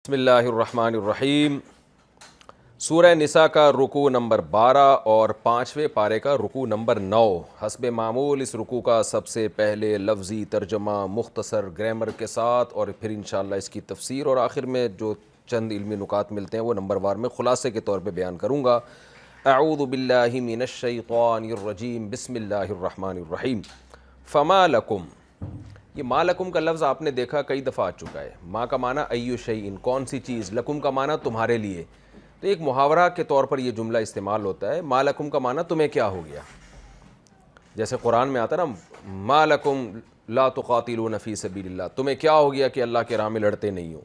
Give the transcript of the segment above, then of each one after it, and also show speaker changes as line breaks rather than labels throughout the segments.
بسم اللہ الرحمن الرحیم۔ سورہ نساء کا رکوع نمبر 12 اور 5ویں پارے کا رکوع نمبر 9۔ حسب معمول اس رکوع کا سب سے پہلے لفظی ترجمہ مختصر گرامر کے ساتھ اور پھر انشاءاللہ اس کی تفسیر اور آخر میں جو چند علمی نکات ملتے ہیں وہ نمبر وار میں خلاصے کے طور پہ بیان کروں گا۔ اعوذ باللہ من الشیطان الرجیم، بسم اللہ الرحمن الرحیم۔ فما لکم، یہ ما لکم کا لفظ آپ نے دیکھا کئی دفعہ آ چکا ہے۔ ما کا معنی ایو شیئن، کون سی چیز، لکم کا معنی تمہارے لیے، تو ایک محاورہ کے طور پر یہ جملہ استعمال ہوتا ہے۔ ما لکم کا معنی تمہیں کیا ہو گیا، جیسے قرآن میں آتا نا ما لکم لا تقاتلون فی سبیل اللہ، تمہیں کیا ہو گیا کہ اللہ کے راہ میں لڑتے نہیں ہو۔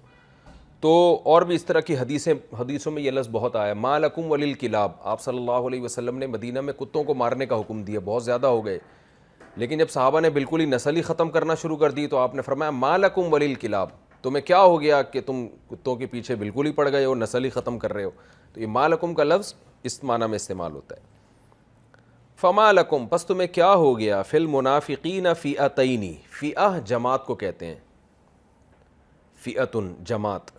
تو اور بھی اس طرح کی حدیثوں میں یہ لفظ بہت آیا، ما لکم وللکلاب۔ آپ صلی اللہ علیہ وسلم نے مدینہ میں کتوں کو مارنے کا حکم دیا، بہت زیادہ ہو گئے، لیکن جب صحابہ نے بالکل ہی نسل ہی ختم کرنا شروع کر دی تو آپ نے فرمایا ما لکم وللکلاب، تمہیں کیا ہو گیا کہ تم کتوں کے پیچھے بالکل ہی پڑ گئے ہو، نسل ہی ختم کر رہے ہو۔ تو یہ ما لکم کا لفظ اس معنی میں استعمال ہوتا ہے۔ فما لکم، پس تمہیں کیا ہو گیا، فی المنافقین فئتین، فئہ جماعت کو کہتے ہیں، فئتن جماعت،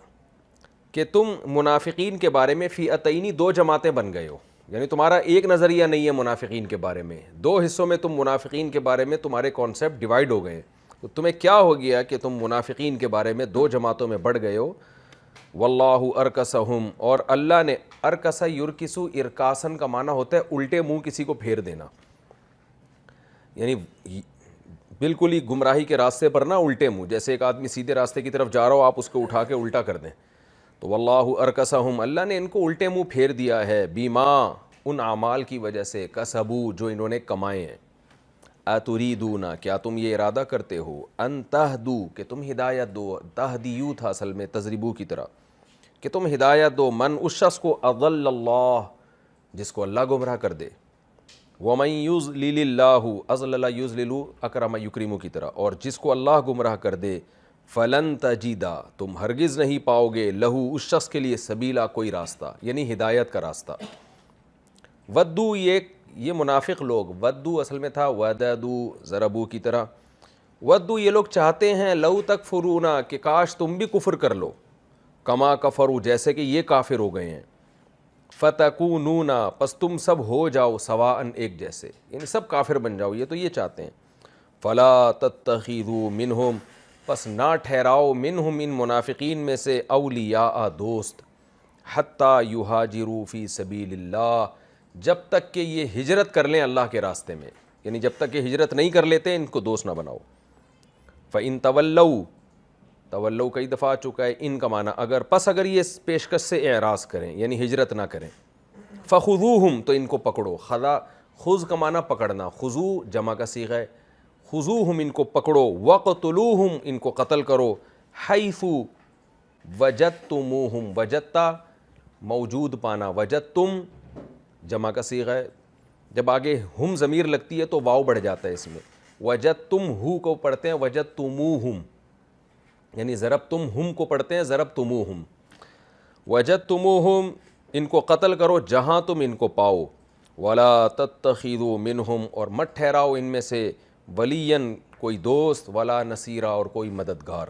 کہ تم منافقین کے بارے میں فئتین دو جماعتیں بن گئے ہو، یعنی تمہارا ایک نظریہ نہیں ہے منافقین کے بارے میں، دو حصوں میں تم منافقین کے بارے میں تمہارے کانسیپٹ ڈیوائیڈ ہو گئے۔ تو تمہیں کیا ہو گیا کہ تم منافقین کے بارے میں دو جماعتوں میں بڑھ گئے ہو۔ واللہ ارکسہم، اور اللہ نے، ارکس یرکسو، ارکاسن کا معنی ہوتا ہے الٹے منہ کسی کو پھیر دینا، یعنی بالکل ہی گمراہی کے راستے پر نہ الٹے منہ، جیسے ایک آدمی سیدھے راستے کی طرف جا رہا ہو آپ اس کو اٹھا کے الٹا کر دیں، تو واللہ ارکسہم، اللہ نے ان کو الٹے منہ پھیر دیا ہے، بیما، ان اعمال کی وجہ سے، کسبو، جو انہوں نے کمائے ہیں۔ اتریدون، کیا تم یہ ارادہ کرتے ہو، ان تہدو، کہ تم ہدایت دو، تہدیو تھا اصل میں تضریبو کی طرح، کہ تم ہدایت دو، من، اس شخص کو، اضل اللہ، جس کو اللہ گمراہ کر دے، ومن یضلل اللہ، اضلل یضلل، اکرم یکرم کی طرح، اور جس کو اللہ گمراہ کر دے، فلن تجیدا، تم ہرگز نہیں پاؤ گے، لہو، اس شخص کے لیے، سبیلا، کوئی راستہ، یعنی ہدایت کا راستہ۔ ودو، یہ منافق لوگ، ودو اصل میں تھا وددو، ضربو کی طرح، ودو یہ لوگ چاہتے ہیں، لو تکفرون، کہ کاش تم بھی کفر کر لو، کما کفروا، جیسے کہ یہ کافر ہو گئے ہیں، فتکونون، پس تم سب ہو جاؤ، سواءً، ایک جیسے، یعنی سب کافر بن جاؤ، یہ تو یہ چاہتے ہیں۔ فلا تتخذوا منہم، پس نہ ٹھہراؤ، منہم، ان منافقین میں سے، اولیاء، دوست، حتی یہاجروا فی سبیل اللہ، جب تک کہ یہ ہجرت کر لیں اللہ کے راستے میں، یعنی جب تک کہ ہجرت نہیں کر لیتے ان کو دوست نہ بناؤ۔ فَإِن تَوَلَّوْا، تولو کئی دفعہ آ چکا ہے، ان کا معنی اگر، پس اگر یہ پیشکش سے اعراض کریں یعنی ہجرت نہ کریں، فخذوہم، تو ان کو پکڑو، خذ کا معنی پکڑنا، خذو جمع کا صیغہ ہے، خذوہم، ان کو پکڑو، وقتلوہم، ان کو قتل کرو، حیث وجدتموہم، وجدتا موجود پانا، وجدتم جمع کا صیغہ ہے، جب آگے ہم ضمیر لگتی ہے تو واو بڑھ جاتا ہے اس میں، وجدتم ہو کو پڑھتے ہیں وجدتموہم، یعنی ضربتم کو پڑھتے ہیں ضربتموہم، وجدتموہم، ان کو قتل کرو جہاں تم ان کو پاؤ، ولا تتخذوا منہم، اور مت ٹھہراؤ ان میں سے، ولین، کوئی دوست، ولا نصیرا، اور کوئی مددگار،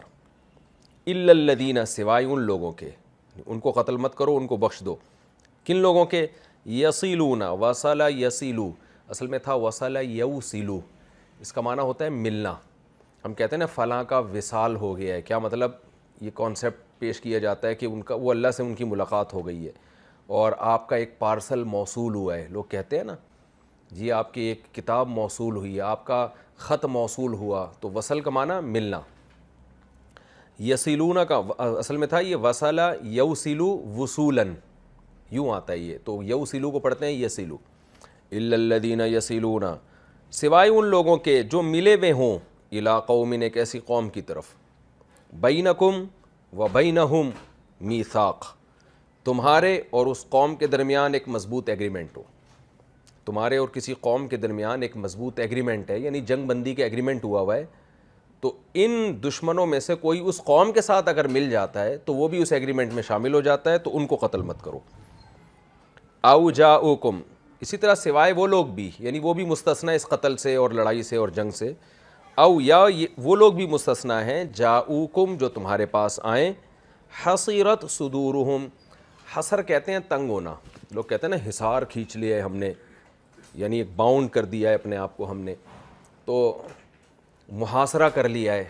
الا الذین، سوائے ان لوگوں کے، ان کو قتل مت کرو، ان کو بخش دو، کن لوگوں کے، یصلون، وصل یصلو، اصل میں تھا وصل یوصلو، اس کا معنی ہوتا ہے ملنا، ہم کہتے ہیں نا فلاں کا وصال ہو گیا ہے، کیا مطلب، یہ کانسیپٹ پیش کیا جاتا ہے کہ ان کا، وہ اللہ سے ان کی ملاقات ہو گئی ہے اور آپ کا ایک پارسل موصول ہوا ہے، لوگ کہتے ہیں نا جی آپ کی ایک کتاب موصول ہوئی ہے، آپ کا خط موصول ہوا، تو وصل کا معنی ملنا، یصلون کا اصل میں تھا یہ وصل یوصلو وصولاً، یوں آتا ہے یہ، تو یوصلو کو پڑھتے ہیں یصلو، الا الذین یصلون، سوائے ان لوگوں کے جو ملے ہوئے ہوں، الی قوم، ایک ایسی قوم کی طرف، بینکم و بینہم میثاق، تمہارے اور اس قوم کے درمیان ایک مضبوط ایگریمنٹ ہو، تمہارے اور کسی قوم کے درمیان ایک مضبوط ایگریمنٹ ہے، یعنی جنگ بندی کا ایگریمنٹ ہوا ہے، تو ان دشمنوں میں سے کوئی اس قوم کے ساتھ اگر مل جاتا ہے تو وہ بھی اس ایگریمنٹ میں شامل ہو جاتا ہے، تو ان کو قتل مت کرو۔ او جاؤکم، اسی طرح سوائے وہ لوگ بھی، یعنی وہ بھی مستثنی اس قتل سے اور لڑائی سے اور جنگ سے، او یا وہ لوگ بھی مستثنی ہیں، جاؤکم، جو تمہارے پاس آئیں، حصیرت صدورہم، حسر کہتے ہیں تنگ ہونا، لوگ کہتے ہیں نا حصار کھینچ لیا ہے ہم نے، یعنی ایک باؤنڈ کر دیا ہے اپنے آپ کو ہم نے، تو محاصرہ کر لیا ہے،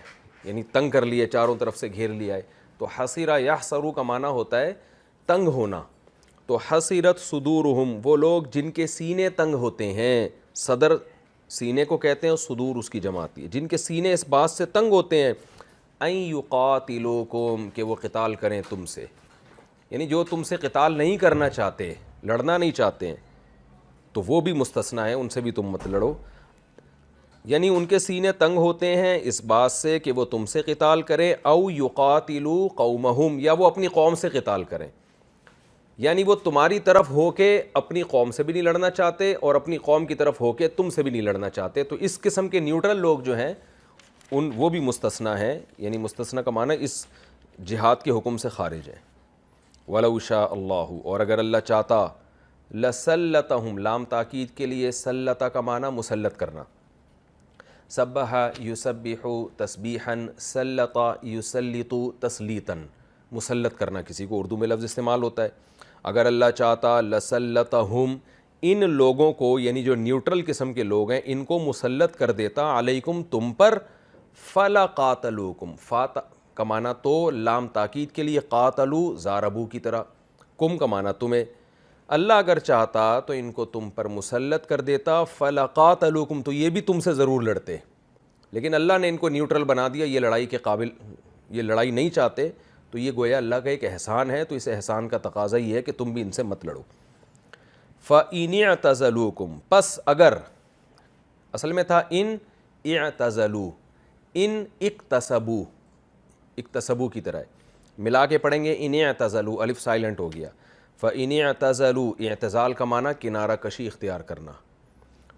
یعنی تنگ کر لیا ہے، چاروں طرف سے گھیر لیا ہے. تو حصیرہ یحصرو کا معنی ہوتا ہے تنگ ہونا. تو حصیرت صدورہم، وہ لوگ جن کے سینے تنگ ہوتے ہیں، صدر سینے کو کہتے ہیں اور صدور اس کی جمع آتی ہے، جن کے سینے اس بات سے تنگ ہوتے ہیں ان یقاتلوکم، کہ وہ قتال کریں تم سے، یعنی جو تم سے قتال نہیں کرنا چاہتے، لڑنا نہیں چاہتے ہیں، تو وہ بھی مستثنیٰ ہیں، ان سے بھی تم مت لڑو. یعنی ان کے سینے تنگ ہوتے ہیں اس بات سے کہ وہ تم سے قتال کریں، او یقاتلوا قومہم، یا وہ اپنی قوم سے قتال کریں، یعنی وہ تمہاری طرف ہو کے اپنی قوم سے بھی نہیں لڑنا چاہتے اور اپنی قوم کی طرف ہو کے تم سے بھی نہیں لڑنا چاہتے. تو اس قسم کے نیوٹرل لوگ جو ہیں وہ بھی مستثنیٰ ہیں، یعنی مستثنیٰ کا معنی اس جہاد کے حکم سے خارج ہے. وَلَوْ شَاءَ اللَّهُ، اور اگر اللہ چاہتا، لَسَلَّطَهُمْ، لام تاکید کے لیے، سلطہ کا معنی مسلط کرنا، سبح یسبح تسبیحاً، سلط یسلط تسلیطاً، مسلط کرنا کسی کو، اردو میں لفظ استعمال ہوتا ہے. اگر اللہ چاہتا، لسلطہم، ان لوگوں کو، یعنی جو نیوٹرل قسم کے لوگ ہیں، ان کو مسلط کر دیتا، علیکم، تم پر، فلقاتلوکم، فات کا معنی تو لام تاکید کے لیے، قاتلو ضاربو کی طرح، کم کا معنی تمہیں، اللہ اگر چاہتا تو ان کو تم پر مسلط کر دیتا، فلقاتلوکم، تو یہ بھی تم سے ضرور لڑتے، لیکن اللہ نے ان کو نیوٹرل بنا دیا، یہ لڑائی کے قابل، یہ لڑائی نہیں چاہتے، تو یہ گویا اللہ کا ایک احسان ہے، تو اس احسان کا تقاضا یہ ہے کہ تم بھی ان سے مت لڑو. فَإِنِ اعْتَزَلُوكُمْ، پس اگر، اصل میں تھا ان اعتزلوا، ان اکتسبوا، اکتسبوا کی طرح ہے، ملا کے پڑھیں گے ان اعتزلوا، الف سائلنٹ ہو گیا. فَإِنِ اعْتَزَلُوا، اعتزال کا معنی کنارہ کشی اختیار کرنا.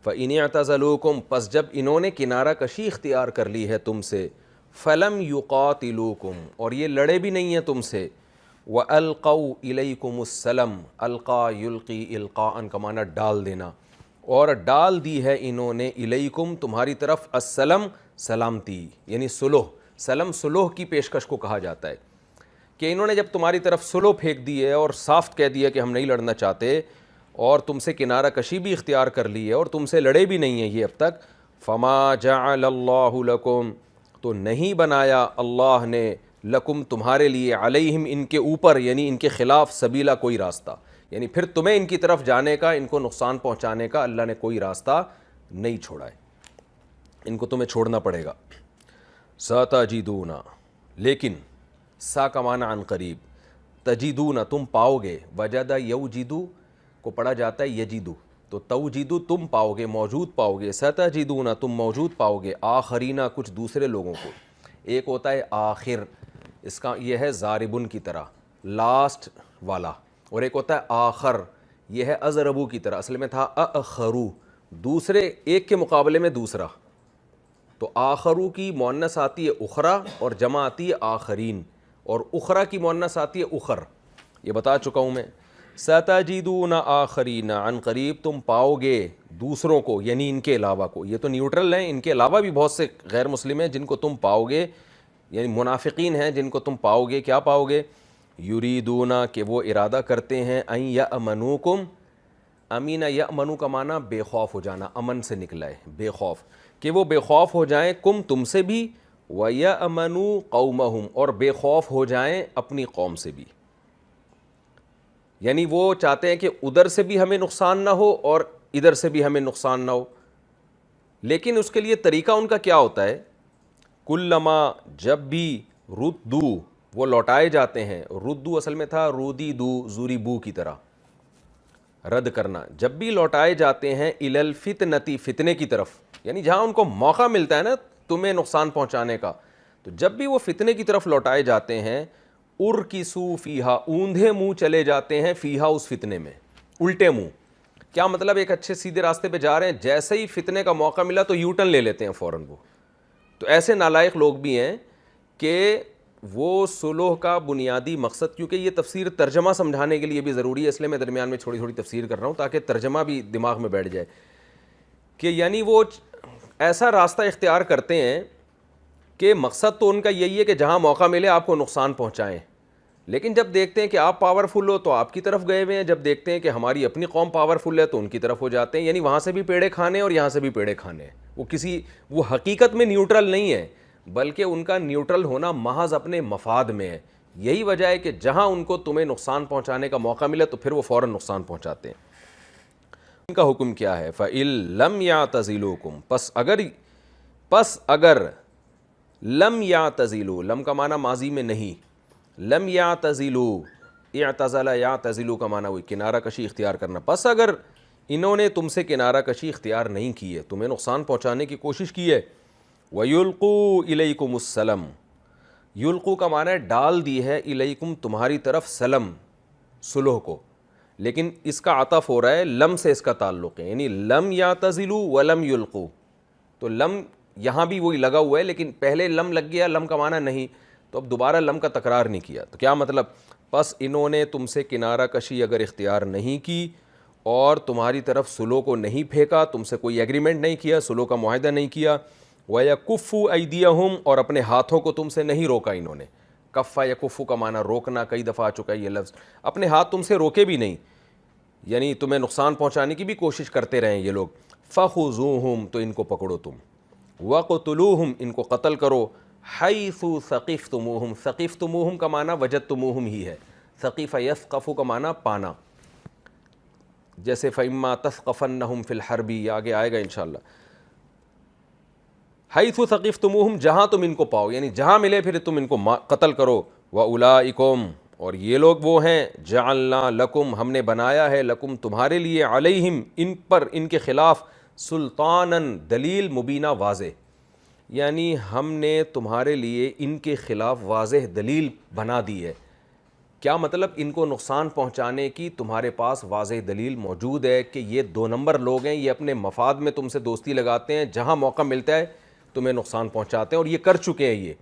فَإِنِ اعْتَزَلُوكُمْ، پس جب انہوں نے کنارہ کشی اختیار کر لی ہے تم سے، فَلَمْ يُقَاتِلُوكُمْ، اور یہ لڑے بھی نہیں ہیں تم سے، وَأَلْقَوْا إِلَيْكُمُ السَّلَمَ، القا یلقی القاءً کا معنی ڈال دینا، اور ڈال دی ہے انہوں نے، الیکم، تمہاری طرف، السلم، سلامتی، یعنی صلح. سلم صلح کی پیشکش کو کہا جاتا ہے، کہ انہوں نے جب تمہاری طرف صلح پھینک دی ہے اور صاف کہہ دیا کہ ہم نہیں لڑنا چاہتے، اور تم سے کنارہ کشی بھی اختیار کر لی ہے اور تم سے لڑے بھی نہیں ہیں یہ اب تک، فما جعل اللہ لکم، تو نہیں بنایا اللہ نے، لکم تمہارے لیے، علیہم ان کے اوپر، یعنی ان کے خلاف، سبیلا کوئی راستہ، یعنی پھر تمہیں ان کی طرف جانے کا، ان کو نقصان پہنچانے کا اللہ نے کوئی راستہ نہیں چھوڑا ہے، ان کو تمہیں چھوڑنا پڑے گا. ستجدون، لیکن، سا کا معنی عن قریب، تجدون تم پاؤ گے، وجد یوجدو کو پڑھا جاتا ہے یجدو، تو توجدو تم پاؤ گے، موجود پاؤ گے، ستجدون تم موجود پاؤ گے، آخرین کچھ دوسرے لوگوں کو. ایک ہوتا ہے آخر، اس کا یہ ہے ضاربن کی طرح، لاسٹ والا، اور ایک ہوتا ہے آخر، یہ ہے اضربو کی طرح، اصل میں تھا اخرو، دوسرے، ایک کے مقابلے میں دوسرا. تو آخرو کی مؤنث آتی ہے اخرا اور جمع آتی ہے آخرین، اور اخرا کی مؤنث آتی ہے اخر، یہ بتا چکا ہوں میں. ستجدون آخرین، عن قریب تم پاؤ گے دوسروں کو، یعنی ان کے علاوہ کو، یہ تو نیوٹرل ہیں، ان کے علاوہ بھی بہت سے غیر مسلم ہیں جن کو تم پاؤ گے، یعنی منافقین ہیں جن کو تم پاؤ گے. کیا پاؤ گے؟ یریدون، کہ وہ ارادہ کرتے ہیں، ان یأمنوکم، امین یأمنو کا معنی بے خوف ہو جانا، امن سے نکلا ہے، بے خوف، کہ وہ بے خوف ہو جائیں، کم تم سے بھی، وَيَأْمَنُوا قَوْمَهُمْ، اور بے خوف ہو جائیں اپنی قوم سے بھی. یعنی وہ چاہتے ہیں کہ ادھر سے بھی ہمیں نقصان نہ ہو اور ادھر سے بھی ہمیں نقصان نہ ہو، لیکن اس کے لیے طریقہ ان کا کیا ہوتا ہے؟ کلما، جب بھی، ردو، وہ لوٹائے جاتے ہیں، ردو اصل میں تھا رودی دو، زوری بو کی طرح، رد کرنا، جب بھی لوٹائے جاتے ہیں، الی الفتنتی، فتنے کی طرف، یعنی جہاں ان کو موقع ملتا ہے نا تمہیں نقصان پہنچانے کا، تو جب بھی وہ فتنے کی طرف لوٹائے جاتے ہیں، ارکسو فیہا، اوندھے منہ چلے جاتے ہیں، فیہا اس فتنے میں، الٹے منہ. کیا مطلب؟ ایک اچھے سیدھے راستے پہ جا رہے ہیں، جیسے ہی فتنے کا موقع ملا تو یو ٹرن لے لیتے ہیں فوراً وہ. تو ایسے نالائق لوگ بھی ہیں کہ وہ صلح کا بنیادی مقصد، کیونکہ یہ تفسیر ترجمہ سمجھانے کے لیے بھی ضروری ہے، اس لیے میں درمیان میں تھوڑی تھوڑی تفسیر کر رہا ہوں تاکہ ترجمہ بھی دماغ میں بیٹھ جائے، کہ یعنی وہ ایسا راستہ اختیار کرتے ہیں کہ مقصد تو ان کا یہی ہے کہ جہاں موقع ملے آپ کو نقصان پہنچائیں، لیکن جب دیکھتے ہیں کہ آپ پاورفل ہو تو آپ کی طرف گئے ہوئے ہیں، جب دیکھتے ہیں کہ ہماری اپنی قوم پاورفل ہے تو ان کی طرف ہو جاتے ہیں. یعنی وہاں سے بھی پیڑے کھانے اور یہاں سے بھی پیڑے کھانے ہیں. وہ حقیقت میں نیوٹرل نہیں ہے، بلکہ ان کا نیوٹرل ہونا محض اپنے مفاد میں ہے. یہی وجہ ہے کہ جہاں ان کو تمہیں نقصان پہنچانے کا موقع ملے تو پھر وہ فوراً نقصان پہنچاتے ہیں. ان کا حکم کیا ہے؟ فَإِن لَمْ يَعْتَزِلُوكُمْ، پس اگر لم یعتزلوا، لم کا معنی ماضی میں نہیں، لم یعتزلوا، اعتزل یعتزلوا کا معنی وہی کنارہ کشی اختیار کرنا. پس اگر انہوں نے تم سے کنارہ کشی اختیار نہیں کی ہے، تمہیں نقصان پہنچانے کی کوشش کی ہے، وَيُلْقُوا إِلَيْكُمُ السَّلَمَ، یلقو کا معنی ہے ڈال دی ہے، الیکم تمہاری طرف، سلم صلح کو، لیکن اس کا عطف ہو رہا ہے، لم سے اس کا تعلق ہے، یعنی لم یعتزلوا ولم یلقوا. تو لم یہاں بھی وہی لگا ہوا ہے، لیکن پہلے لم لگ گیا، لم کا معنی نہیں، تو اب دوبارہ لم کا تکرار نہیں کیا. تو کیا مطلب؟ پس انہوں نے تم سے کنارہ کشی اگر اختیار نہیں کی اور تمہاری طرف صلح کو نہیں پھینکا، تم سے کوئی ایگریمنٹ نہیں کیا، صلح کا معاہدہ نہیں کیا، وَيَكُفُّ أَيْدِيَهُمْ، اور اپنے ہاتھوں کو تم سے نہیں روکا انہوں نے. کفا یکفو کا معنی روکنا، کئی دفعہ آ چکا ہے یہ لفظ. اپنے ہاتھ تم سے روکے بھی نہیں، یعنی تمہیں نقصان پہنچانے کی بھی کوشش کرتے رہیں یہ لوگ. فَخُذُوهُمْ، تو ان کو پکڑو تم، وَقْتُلُوهُمْ، ان کو قتل کرو، حَيْثُ ثَقِفْتُمُوهُمْ، ثَقِفْتُمُوهُمْ کا معنی وجدتموہم ہی ہے، ثقیف یثقف کا معنی پانا، جیسے فَإِمَّا تَثْقَفَنَّهُمْ فِي الْحَرْبِ، یہ آگے آئے گا انشاءاللہ. حَيْثُ ثَقِفْتُمُوهُمْ، جہاں تم ان کو پاؤ، یعنی جہاں ملے پھر تم ان کو قتل کرو. وَأُولَئِكُمْ، اور یہ لوگ وہ ہیں، جَعَلْنَا لَكُمْ، ہم نے بنایا ہے، لکم تمہارے لیے، علیہم ان پر، ان کے خلاف، سلطاناً دلیل مبینہ واضح، یعنی ہم نے تمہارے لیے ان کے خلاف واضح دلیل بنا دی ہے. کیا مطلب؟ ان کو نقصان پہنچانے کی تمہارے پاس واضح دلیل موجود ہے کہ یہ 2 نمبر لوگ ہیں، یہ اپنے مفاد میں تم سے دوستی لگاتے ہیں، جہاں موقع ملتا ہے تمہیں نقصان پہنچاتے ہیں، اور یہ کر چکے ہیں یہ.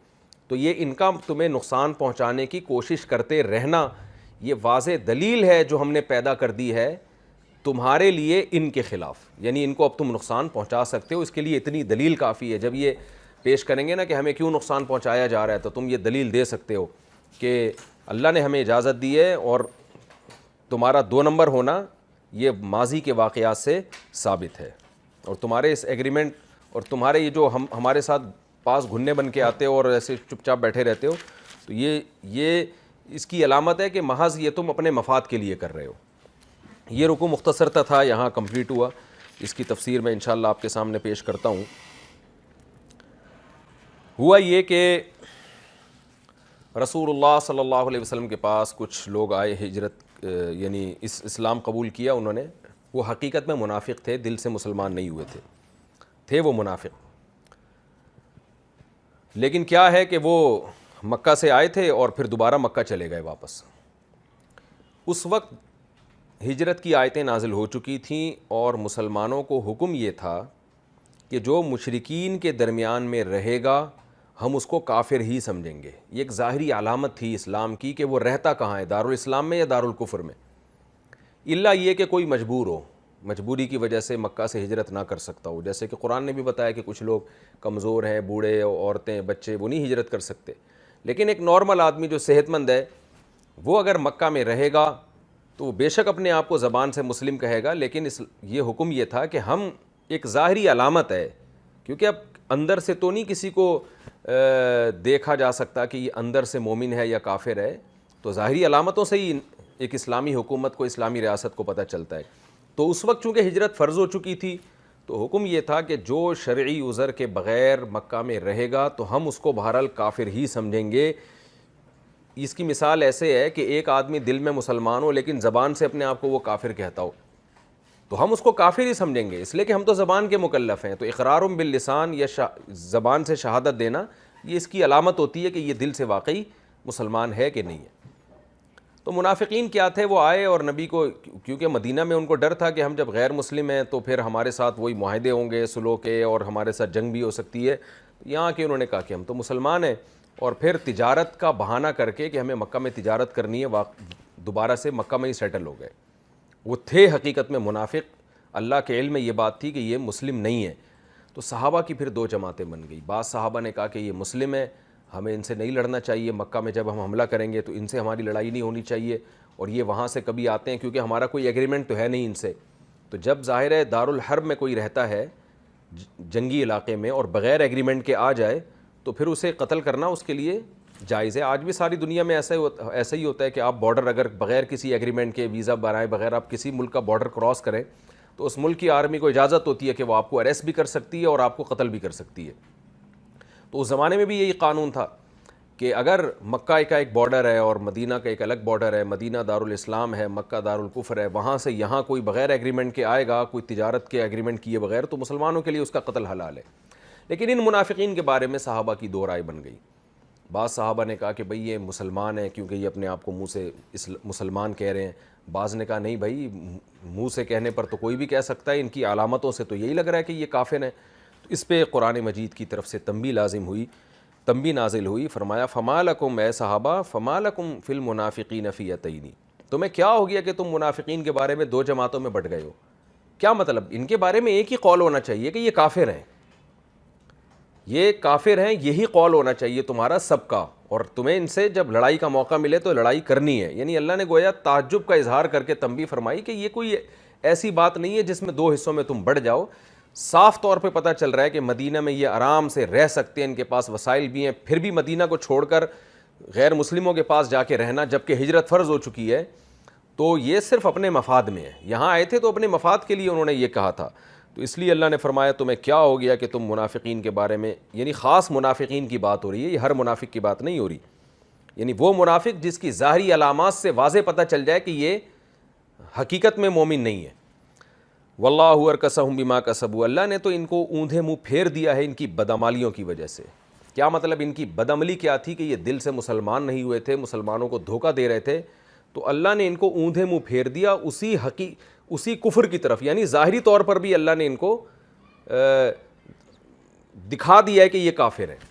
تو یہ ان کا تمہیں نقصان پہنچانے کی کوشش کرتے رہنا، یہ واضح دلیل ہے جو ہم نے پیدا کر دی ہے تمہارے لیے ان کے خلاف، یعنی ان کو اب تم نقصان پہنچا سکتے ہو، اس کے لیے اتنی دلیل کافی ہے. جب یہ پیش کریں گے نا کہ ہمیں کیوں نقصان پہنچایا جا رہا ہے، تو تم یہ دلیل دے سکتے ہو کہ اللہ نے ہمیں اجازت دی ہے، اور تمہارا 2 نمبر ہونا یہ ماضی کے واقعات سے ثابت ہے. اور تمہارے اس ایگریمنٹ اور تمہارے یہ جو ہمارے ساتھ پاس گھننے بن کے آتے ہو اور ایسے چپ چاپ بیٹھے رہتے ہو، تو یہ اس کی علامت ہے کہ محض یہ تم اپنے مفاد کے لیے کر رہے ہو. یہ رکوع مختصر تھا، یہاں کمپلیٹ ہوا. اس کی تفسیر میں انشاءاللہ آپ کے سامنے پیش کرتا ہوں. ہوا یہ کہ رسول اللہ صلی اللہ علیہ وسلم کے پاس کچھ لوگ آئے، ہجرت یعنی اسلام قبول کیا انہوں نے. وہ حقیقت میں منافق تھے، دل سے مسلمان نہیں ہوئے تھے وہ منافق. لیکن کیا ہے کہ وہ مکہ سے آئے تھے اور پھر دوبارہ مکہ چلے گئے واپس. اس وقت ہجرت کی آیتیں نازل ہو چکی تھیں اور مسلمانوں کو حکم یہ تھا کہ جو مشرکین کے درمیان میں رہے گا ہم اس کو کافر ہی سمجھیں گے. یہ ایک ظاہری علامت تھی اسلام کی کہ وہ رہتا کہاں ہے، دارالاسلام میں یا دارالکفر میں. الا یہ کہ کوئی مجبور ہو، مجبوری کی وجہ سے مکہ سے ہجرت نہ کر سکتا ہو، جیسے کہ قرآن نے بھی بتایا کہ کچھ لوگ کمزور ہیں، بوڑھے، عورتیں، بچے، وہ نہیں ہجرت کر سکتے. لیکن ایک نارمل آدمی جو صحت مند ہے وہ اگر مکہ میں رہے گا تو وہ بے شک اپنے آپ کو زبان سے مسلم کہے گا، لیکن یہ حکم یہ تھا کہ ہم ایک ظاہری علامت ہے، کیونکہ اب اندر سے تو نہیں کسی کو دیکھا جا سکتا کہ یہ اندر سے مومن ہے یا کافر ہے، تو ظاہری علامتوں سے ہی ایک اسلامی حکومت کو، اسلامی ریاست کو پتہ چلتا ہے. تو اس وقت چونکہ ہجرت فرض ہو چکی تھی تو حکم یہ تھا کہ جو شرعی عذر کے بغیر مکہ میں رہے گا تو ہم اس کو بہرحال کافر ہی سمجھیں گے. اس کی مثال ایسے ہے کہ ایک آدمی دل میں مسلمان ہو لیکن زبان سے اپنے آپ کو وہ کافر کہتا ہو، تو ہم اس کو کافر ہی سمجھیں گے، اس لیے کہ ہم تو زبان کے مکلف ہیں. تو اقرار باللسان یا زبان سے شہادت دینا، یہ اس کی علامت ہوتی ہے کہ یہ دل سے واقعی مسلمان ہے کہ نہیں ہے. تو منافقین کیا تھے؟ وہ آئے اور نبی کو، کیونکہ مدینہ میں ان کو ڈر تھا کہ ہم جب غیر مسلم ہیں تو پھر ہمارے ساتھ وہی معاہدے ہوں گے صلح کے اور ہمارے ساتھ جنگ بھی ہو سکتی ہے. یہاں کہ انہوں نے کہا کہ ہم تو مسلمان ہیں، اور پھر تجارت کا بہانہ کر کے کہ ہمیں مکہ میں تجارت کرنی ہے، دوبارہ سے مکہ میں ہی سیٹل ہو گئے. وہ تھے حقیقت میں منافق، اللہ کے علم میں یہ بات تھی کہ یہ مسلم نہیں ہے. تو صحابہ کی پھر 2 جماعتیں بن گئی. بعض صحابہ نے کہا کہ یہ مسلم ہے، ہمیں ان سے نہیں لڑنا چاہیے، مکہ میں جب ہم حملہ کریں گے تو ان سے ہماری لڑائی نہیں ہونی چاہیے، اور یہ وہاں سے کبھی آتے ہیں کیونکہ ہمارا کوئی ایگریمنٹ تو ہے نہیں ان سے. تو جب ظاہر ہے دارالحرب میں کوئی رہتا ہے جنگی علاقے میں اور بغیر ایگریمنٹ کے آ جائے تو پھر اسے قتل کرنا اس کے لیے جائز ہے. آج بھی ساری دنیا میں ایسا ہی ہوتا ہے کہ آپ بارڈر اگر بغیر کسی ایگریمنٹ کے ویزا بنائے بغیر آپ کسی ملک کا بارڈر کراس کریں تو اس ملک کی آرمی کو اجازت ہوتی ہے کہ وہ آپ کو اریسٹ بھی کر سکتی ہے اور آپ کو قتل بھی کر سکتی ہے. تو اس زمانے میں بھی یہی قانون تھا کہ اگر مکہ کا ایک بارڈر ہے اور مدینہ کا ایک الگ بارڈر ہے، مدینہ دارالاسلام ہے، مکہ دارالکفر ہے، وہاں سے یہاں کوئی بغیر ایگریمنٹ کے آئے گا، کوئی تجارت کے ایگریمنٹ کیے بغیر، تو مسلمانوں کے لیے اس کا قتل حلال ہے. لیکن ان منافقین کے بارے میں صحابہ کی دو رائے بن گئی. بعض صحابہ نے کہا کہ بھئی یہ مسلمان ہیں کیونکہ یہ اپنے آپ کو منہ سے مسلمان کہہ رہے ہیں. بعض نے کہا نہیں بھائی، منہ سے کہنے پر تو کوئی بھی کہہ سکتا ہے، ان کی علامتوں سے تو یہی لگ رہا ہے کہ یہ کافر ہیں. تو اس پہ قرآن مجید کی طرف سے تنبیہ نازل ہوئی. فرمایا فما لکم، اے صحابہ، فما لکم فی المنافقین فئتین، تمہیں کیا ہو گیا کہ تم منافقین کے بارے میں دو جماعتوں میں بٹ گئے ہو؟ کیا مطلب؟ ان کے بارے میں ایک ہی قول ہونا چاہیے کہ یہ کافر ہیں، یہ کافر ہیں، یہی قول ہونا چاہیے تمہارا سب کا، اور تمہیں ان سے جب لڑائی کا موقع ملے تو لڑائی کرنی ہے. یعنی اللہ نے گویا تعجب کا اظہار کر کے تنبیہ فرمائی کہ یہ کوئی ایسی بات نہیں ہے جس میں دو حصوں میں تم بڑھ جاؤ. صاف طور پہ پتہ چل رہا ہے کہ مدینہ میں یہ آرام سے رہ سکتے ہیں، ان کے پاس وسائل بھی ہیں، پھر بھی مدینہ کو چھوڑ کر غیر مسلموں کے پاس جا کے رہنا جبکہ ہجرت فرض ہو چکی ہے، تو یہ صرف اپنے مفاد میں ہے. یہاں آئے تھے تو اپنے مفاد کے لیے انہوں نے یہ کہا تھا. تو اس لیے اللہ نے فرمایا تمہیں کیا ہو گیا کہ تم منافقین کے بارے میں، یعنی خاص منافقین کی بات ہو رہی ہے، یہ ہر منافق کی بات نہیں ہو رہی. یعنی وہ منافق جس کی ظاہری علامات سے واضح پتہ چل جائے کہ یہ حقیقت میں مومن نہیں ہے. واللہ ارکسہم بما کسبوا، اللہ نے تو ان کو اوندھے منہ پھیر دیا ہے ان کی بدعمالیوں کی وجہ سے. کیا مطلب؟ ان کی بدعملی کیا تھی کہ یہ دل سے مسلمان نہیں ہوئے تھے، مسلمانوں کو دھوکہ دے رہے تھے، تو اللہ نے ان کو اوندھے منہ پھیر دیا اسی کفر کی طرف. یعنی ظاہری طور پر بھی اللہ نے ان کو دکھا دیا ہے کہ یہ کافر ہیں.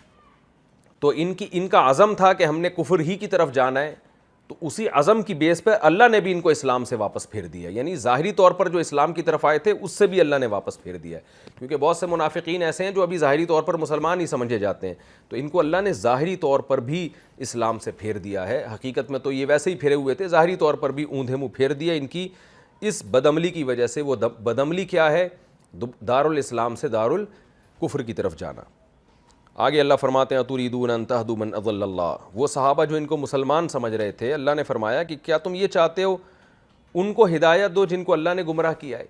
تو ان کا عزم تھا کہ ہم نے کفر ہی کی طرف جانا ہے، تو اسی عزم کی بیس پہ اللہ نے بھی ان کو اسلام سے واپس پھیر دیا. یعنی ظاہری طور پر جو اسلام کی طرف آئے تھے اس سے بھی اللہ نے واپس پھیر دیا ہے. کیونکہ بہت سے منافقین ایسے ہیں جو ابھی ظاہری طور پر مسلمان ہی سمجھے جاتے ہیں، تو ان کو اللہ نے ظاہری طور پر بھی اسلام سے پھیر دیا ہے. حقیقت میں تو یہ ویسے ہی پھرے ہوئے تھے، ظاہری طور پر بھی اوندھے منہ پھیر دیا ان کی اس بدعملی کی وجہ سے. وہ بدعملی کیا ہے؟ دارالاسلام سے دارالکفر کی طرف جانا. آگے اللہ فرماتے ہیں اتریدون ان تہدوا من اضل اللہ، وہ صحابہ جو ان کو مسلمان سمجھ رہے تھے، اللہ نے فرمایا کہ کیا تم یہ چاہتے ہو ان کو ہدایت دو جن کو اللہ نے گمراہ کیا ہے.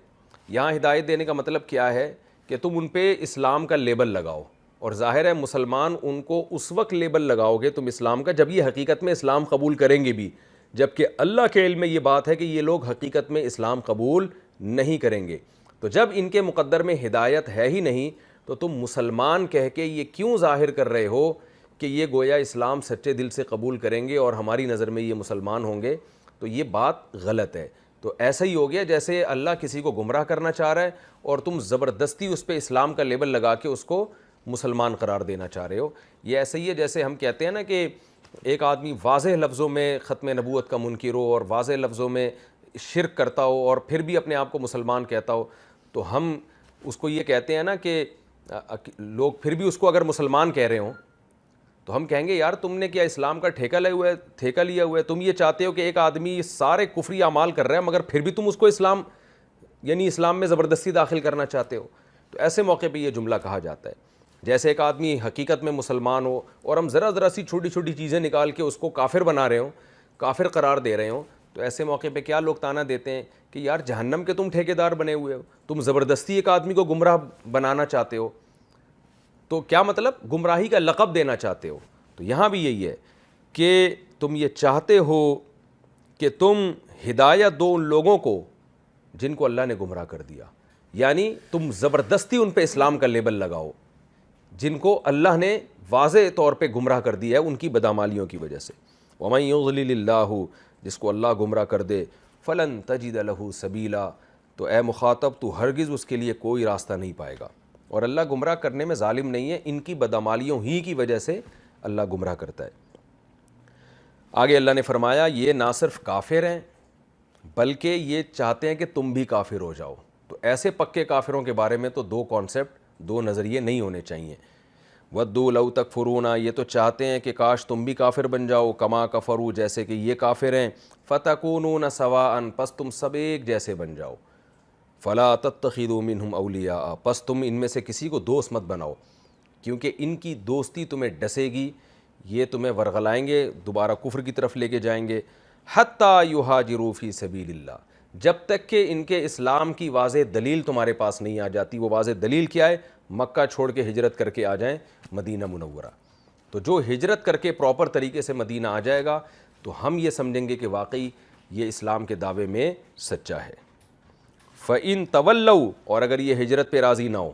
یہاں ہدایت دینے کا مطلب کیا ہے کہ تم ان پہ اسلام کا لیبل لگاؤ. اور ظاہر ہے مسلمان ان کو اس وقت لیبل لگاؤ گے تم اسلام کا جب یہ حقیقت میں اسلام قبول کریں گے بھی، جبکہ اللہ کے علم میں یہ بات ہے کہ یہ لوگ حقیقت میں اسلام قبول نہیں کریں گے. تو جب ان کے مقدر میں ہدایت ہے ہی نہیں تو تم مسلمان کہہ کے یہ کیوں ظاہر کر رہے ہو کہ یہ گویا اسلام سچے دل سے قبول کریں گے اور ہماری نظر میں یہ مسلمان ہوں گے؟ تو یہ بات غلط ہے. تو ایسا ہی ہو گیا جیسے اللہ کسی کو گمراہ کرنا چاہ رہا ہے اور تم زبردستی اس پہ اسلام کا لیبل لگا کے اس کو مسلمان قرار دینا چاہ رہے ہو. یہ ایسا ہی ہے جیسے ہم کہتے ہیں نا کہ ایک آدمی واضح لفظوں میں ختم نبوت کا منکر ہو اور واضح لفظوں میں شرک کرتا ہو اور پھر بھی اپنے آپ کو مسلمان کہتا ہو، تو ہم اس کو یہ کہتے ہیں نا کہ لوگ پھر بھی اس کو اگر مسلمان کہہ رہے ہوں تو ہم کہیں گے یار تم نے کیا اسلام کا ٹھیکہ لیا ہوا ہے؟ تم یہ چاہتے ہو کہ ایک آدمی سارے کفری اعمال کر رہا ہے مگر پھر بھی تم اس کو اسلام میں زبردستی داخل کرنا چاہتے ہو. تو ایسے موقع پہ یہ جملہ کہا جاتا ہے. جیسے ایک آدمی حقیقت میں مسلمان ہو اور ہم ذرا سی چھوٹی چھوٹی چیزیں نکال کے اس کو کافر بنا رہے ہوں، کافر قرار دے رہے ہوں، تو ایسے موقع پہ کیا لوگ تانا دیتے ہیں کہ یار جہنم کے تم ٹھیکیدار بنے ہوئے ہو، تم زبردستی ایک آدمی کو گمراہ بنانا چاہتے ہو. تو کیا مطلب؟ گمراہی کا لقب دینا چاہتے ہو. تو یہاں بھی یہی ہے کہ تم یہ چاہتے ہو کہ تم ہدایت دو ان لوگوں کو جن کو اللہ نے گمراہ کر دیا، یعنی تم زبردستی ان پہ اسلام کا لیبل لگاؤ جن کو اللہ نے واضح طور پہ گمراہ کر دیا ہے ان کی بدعمالیوں کی وجہ سے. وَمَن يُضْلِلِ اللَّهُ، جس کو اللہ گمراہ کر دے، فَلَن تَجِدَ لَهُ سَبِيلًا، تو اے مخاطب تو ہرگز اس کے لیے کوئی راستہ نہیں پائے گا. اور اللہ گمراہ کرنے میں ظالم نہیں ہے، ان کی بدعمالیوں ہی کی وجہ سے اللہ گمراہ کرتا ہے. آگے اللہ نے فرمایا یہ نہ صرف کافر ہیں بلکہ یہ چاہتے ہیں کہ تم بھی کافر ہو جاؤ. تو ایسے پکے کافروں کے بارے میں تو دو کانسیپٹ، دو نظریے نہیں ہونے چاہیے. ودوا لو تکفرون، یہ تو چاہتے ہیں کہ کاش تم بھی کافر بن جاؤ، کما کفروا، جیسے کہ یہ کافر ہیں، فتکونون سواء، پس تم سب ایک جیسے بن جاؤ، فلا تتخذوا منہم اولیاء، پس تم ان میں سے کسی کو دوست مت بناؤ، کیونکہ ان کی دوستی تمہیں ڈسے گی، یہ تمہیں ورغلائیں گے، دوبارہ کفر کی طرف لے کے جائیں گے، حتیٰ یہاجروا فی سبیل اللہ، جب تک کہ ان کے اسلام کی واضح دلیل تمہارے پاس نہیں آ جاتی۔ وہ واضح دلیل کیا ہے؟ مکہ چھوڑ کے ہجرت کر کے آ جائیں مدینہ منورہ۔ تو جو ہجرت کر کے پراپر طریقے سے مدینہ آ جائے گا تو ہم یہ سمجھیں گے کہ واقعی یہ اسلام کے دعوے میں سچا ہے۔ فَإِن تَوَلَّوْا، اور اگر یہ ہجرت پہ راضی نہ ہو،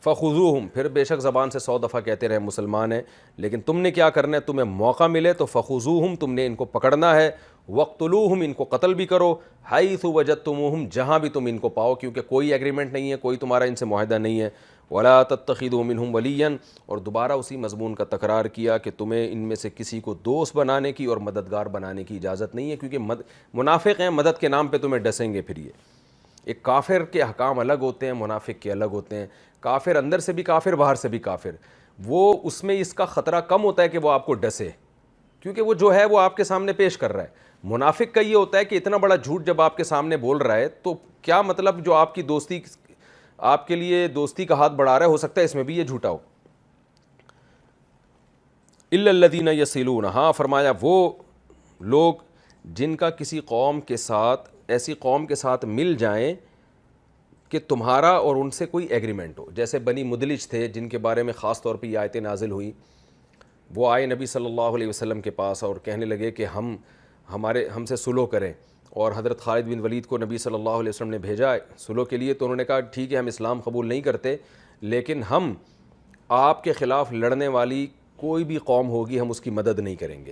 فَخُذُوهُمْ، پھر بے شک زبان سے 100 دفعہ کہتے رہے مسلمان ہیں، لیکن تم نے کیا کرنا ہے؟ تمہیں موقع ملے تو فَخُذُوهُمْ، تم نے ان کو پکڑنا ہے، وَاقْتُلُوهُمْ، ان کو قتل بھی کرو، حَيْثُ وَجَدْتُمُوهُمْ، جہاں بھی تم ان کو پاؤ، کیونکہ کوئی ایگریمنٹ نہیں ہے، کوئی تمہارا ان سے معاہدہ نہیں ہے، وَلَا تَتَّخِذُوا مِنْهُمْ وَلِيًّا، اور دوبارہ اسی مضمون کا تکرار کیا کہ تمہیں ان میں سے کسی کو دوست بنانے کی اور مددگار بنانے کی اجازت نہیں ہے، کیونکہ منافق ہیں، مدد کے نام پہ تمہیں ڈسیں گے۔ پھر یہ ایک کافر کے احکام الگ ہوتے ہیں، منافق کے الگ ہوتے ہیں، کافر اندر سے بھی کافر، باہر سے بھی کافر، وہ اس میں اس کا خطرہ کم ہوتا ہے کہ وہ آپ کو ڈسے، کیونکہ وہ جو ہے وہ آپ کے سامنے پیش کر رہا ہے۔ منافق کا یہ ہوتا ہے کہ اتنا بڑا جھوٹ جب آپ کے سامنے بول رہا ہے تو کیا مطلب جو آپ کی دوستی، آپ کے لیے دوستی کا ہاتھ بڑھا رہا ہے، ہو سکتا ہے اس میں بھی یہ جھوٹا ہو۔ الا الذین یصلون، ہاں فرمایا وہ لوگ جن کا کسی قوم کے ساتھ، ایسی قوم کے ساتھ مل جائیں کہ تمہارا اور ان سے کوئی ایگریمنٹ ہو، جیسے بنی مدلج تھے جن کے بارے میں خاص طور پہ یہ آیتیں نازل ہوئی۔ وہ آئے نبی صلی اللہ علیہ وسلم کے پاس اور کہنے لگے کہ ہم سے صلح کریں، اور حضرت خالد بن ولید کو نبی صلی اللہ علیہ وسلم نے بھیجا صلح کے لیے، تو انہوں نے کہا ٹھیک ہے ہم اسلام قبول نہیں کرتے، لیکن ہم آپ کے خلاف لڑنے والی کوئی بھی قوم ہوگی ہم اس کی مدد نہیں کریں گے،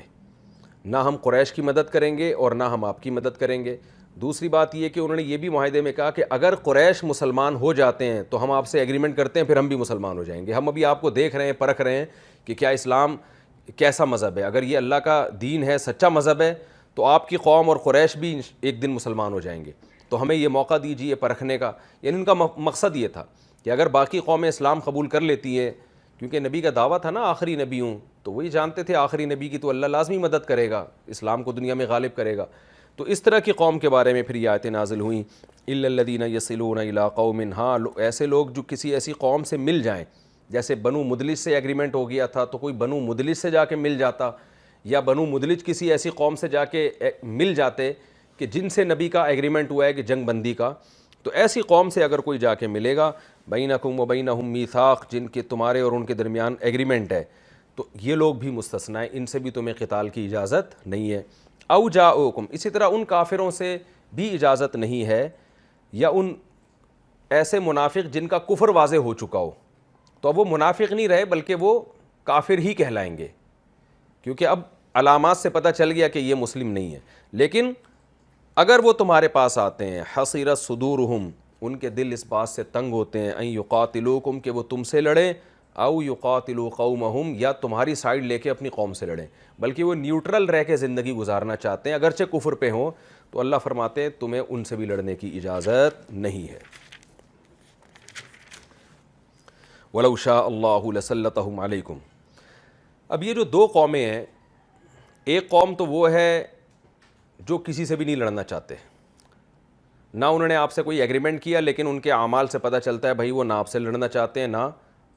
نہ ہم قریش کی مدد کریں گے اور نہ ہم آپ کی مدد کریں گے۔ دوسری بات یہ کہ انہوں نے یہ بھی معاہدے میں کہا کہ اگر قریش مسلمان ہو جاتے ہیں تو ہم آپ سے ایگریمنٹ کرتے ہیں، پھر ہم بھی مسلمان ہو جائیں گے۔ ہم ابھی آپ کو دیکھ رہے ہیں، پرکھ رہے ہیں کہ کیا اسلام کیسا مذہب ہے، اگر یہ اللہ کا دین ہے، سچا مذہب ہے، تو آپ کی قوم اور قریش بھی ایک دن مسلمان ہو جائیں گے، تو ہمیں یہ موقع دیجیے پرکھنے کا۔ یعنی ان کا مقصد یہ تھا کہ اگر باقی قومیں اسلام قبول کر لیتی ہیں، کیونکہ نبی کا دعویٰ تھا نا آخری نبی ہوں، تو وہی جانتے تھے آخری نبی کی تو اللہ لازمی مدد کرے گا، اسلام کو دنیا میں غالب کرے گا۔ تو اس طرح کی قوم کے بارے میں پھر یہ آیتیں نازل ہوئیں، الا الذین یصلون الی قوم، ہاں ایسے لوگ جو کسی ایسی قوم سے مل جائیں، جیسے بنو مدلج سے ایگریمنٹ ہو گیا تھا تو کوئی بنو مدلج سے جا کے مل جاتا، یا بنو مدلج کسی ایسی قوم سے جا کے مل جاتے کہ جن سے نبی کا ایگریمنٹ ہوا ہے کہ جنگ بندی کا، تو ایسی قوم سے اگر کوئی جا کے ملے گا، بینکم و بینہم میثاق، جن کے تمہارے اور ان کے درمیان ایگریمنٹ ہے، تو یہ لوگ بھی مستثنی ہیں، ان سے بھی تمہیں قتال کی اجازت نہیں ہے۔ او جاؤکم، اسی طرح ان کافروں سے بھی اجازت نہیں ہے، یا ان ایسے منافق جن کا کفر واضح ہو چکا ہو، تو اب وہ منافق نہیں رہے بلکہ وہ کافر ہی کہلائیں گے، کیونکہ اب علامات سے پتہ چل گیا کہ یہ مسلم نہیں ہے۔ لیکن اگر وہ تمہارے پاس آتے ہیں، حصیرت صدورہم، ان کے دل اس بات سے تنگ ہوتے ہیں، ان یقاتلوکم، کہ وہ تم سے لڑیں، او یقاتلوا قومہم، یا تمہاری سائیڈ لے کے اپنی قوم سے لڑیں، بلکہ وہ نیوٹرل رہ کے زندگی گزارنا چاہتے ہیں، اگرچہ کفر پہ ہوں، تو اللہ فرماتے ہیں تمہیں ان سے بھی لڑنے کی اجازت نہیں ہے۔ وَلَوْ شَاءَ اللَّهُ لَسَلَّطَهُمْ عَلَيْكُمْ۔ اب یہ جو دو قومیں ہیں، ایک قوم تو وہ ہے جو کسی سے بھی نہیں لڑنا چاہتے، نہ انہوں نے آپ سے کوئی ایگریمنٹ کیا، لیکن ان کے اعمال سے پتہ چلتا ہے بھائی وہ نہ آپ سے لڑنا چاہتے ہیں نہ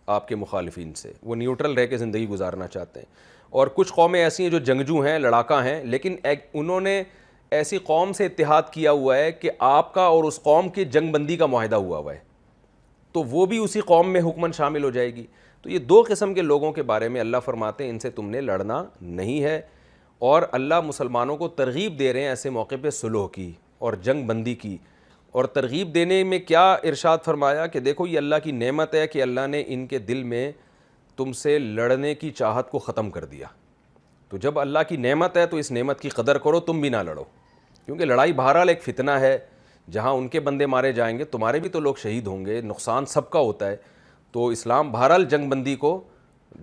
آپ کے مخالفین سے، وہ نیوٹرل رہ کے زندگی گزارنا چاہتے ہیں۔ اور کچھ قومیں ایسی ہیں جو جنگجو ہیں، لڑاکا ہیں، لیکن انہوں نے ایسی قوم سے اتحاد کیا ہوا ہے کہ آپ کا اور اس قوم کی جنگ بندی کا معاہدہ ہوا ہے، تو وہ بھی اسی قوم میں حکماً شامل ہو جائے گی۔ تو یہ دو قسم کے لوگوں کے بارے میں اللہ فرماتے ہیں ان سے تم نے لڑنا نہیں ہے، اور اللہ مسلمانوں کو ترغیب دے رہے ہیں ایسے موقع پہ صلح کی اور جنگ بندی کی۔ اور ترغیب دینے میں کیا ارشاد فرمایا کہ دیکھو یہ اللہ کی نعمت ہے کہ اللہ نے ان کے دل میں تم سے لڑنے کی چاہت کو ختم کر دیا۔ تو جب اللہ کی نعمت ہے تو اس نعمت کی قدر کرو، تم بھی نہ لڑو، کیونکہ لڑائی بہرحال ایک فتنہ ہے، جہاں ان کے بندے مارے جائیں گے تمہارے بھی تو لوگ شہید ہوں گے، نقصان سب کا ہوتا ہے۔ تو اسلام بہرحال جنگ بندی کو،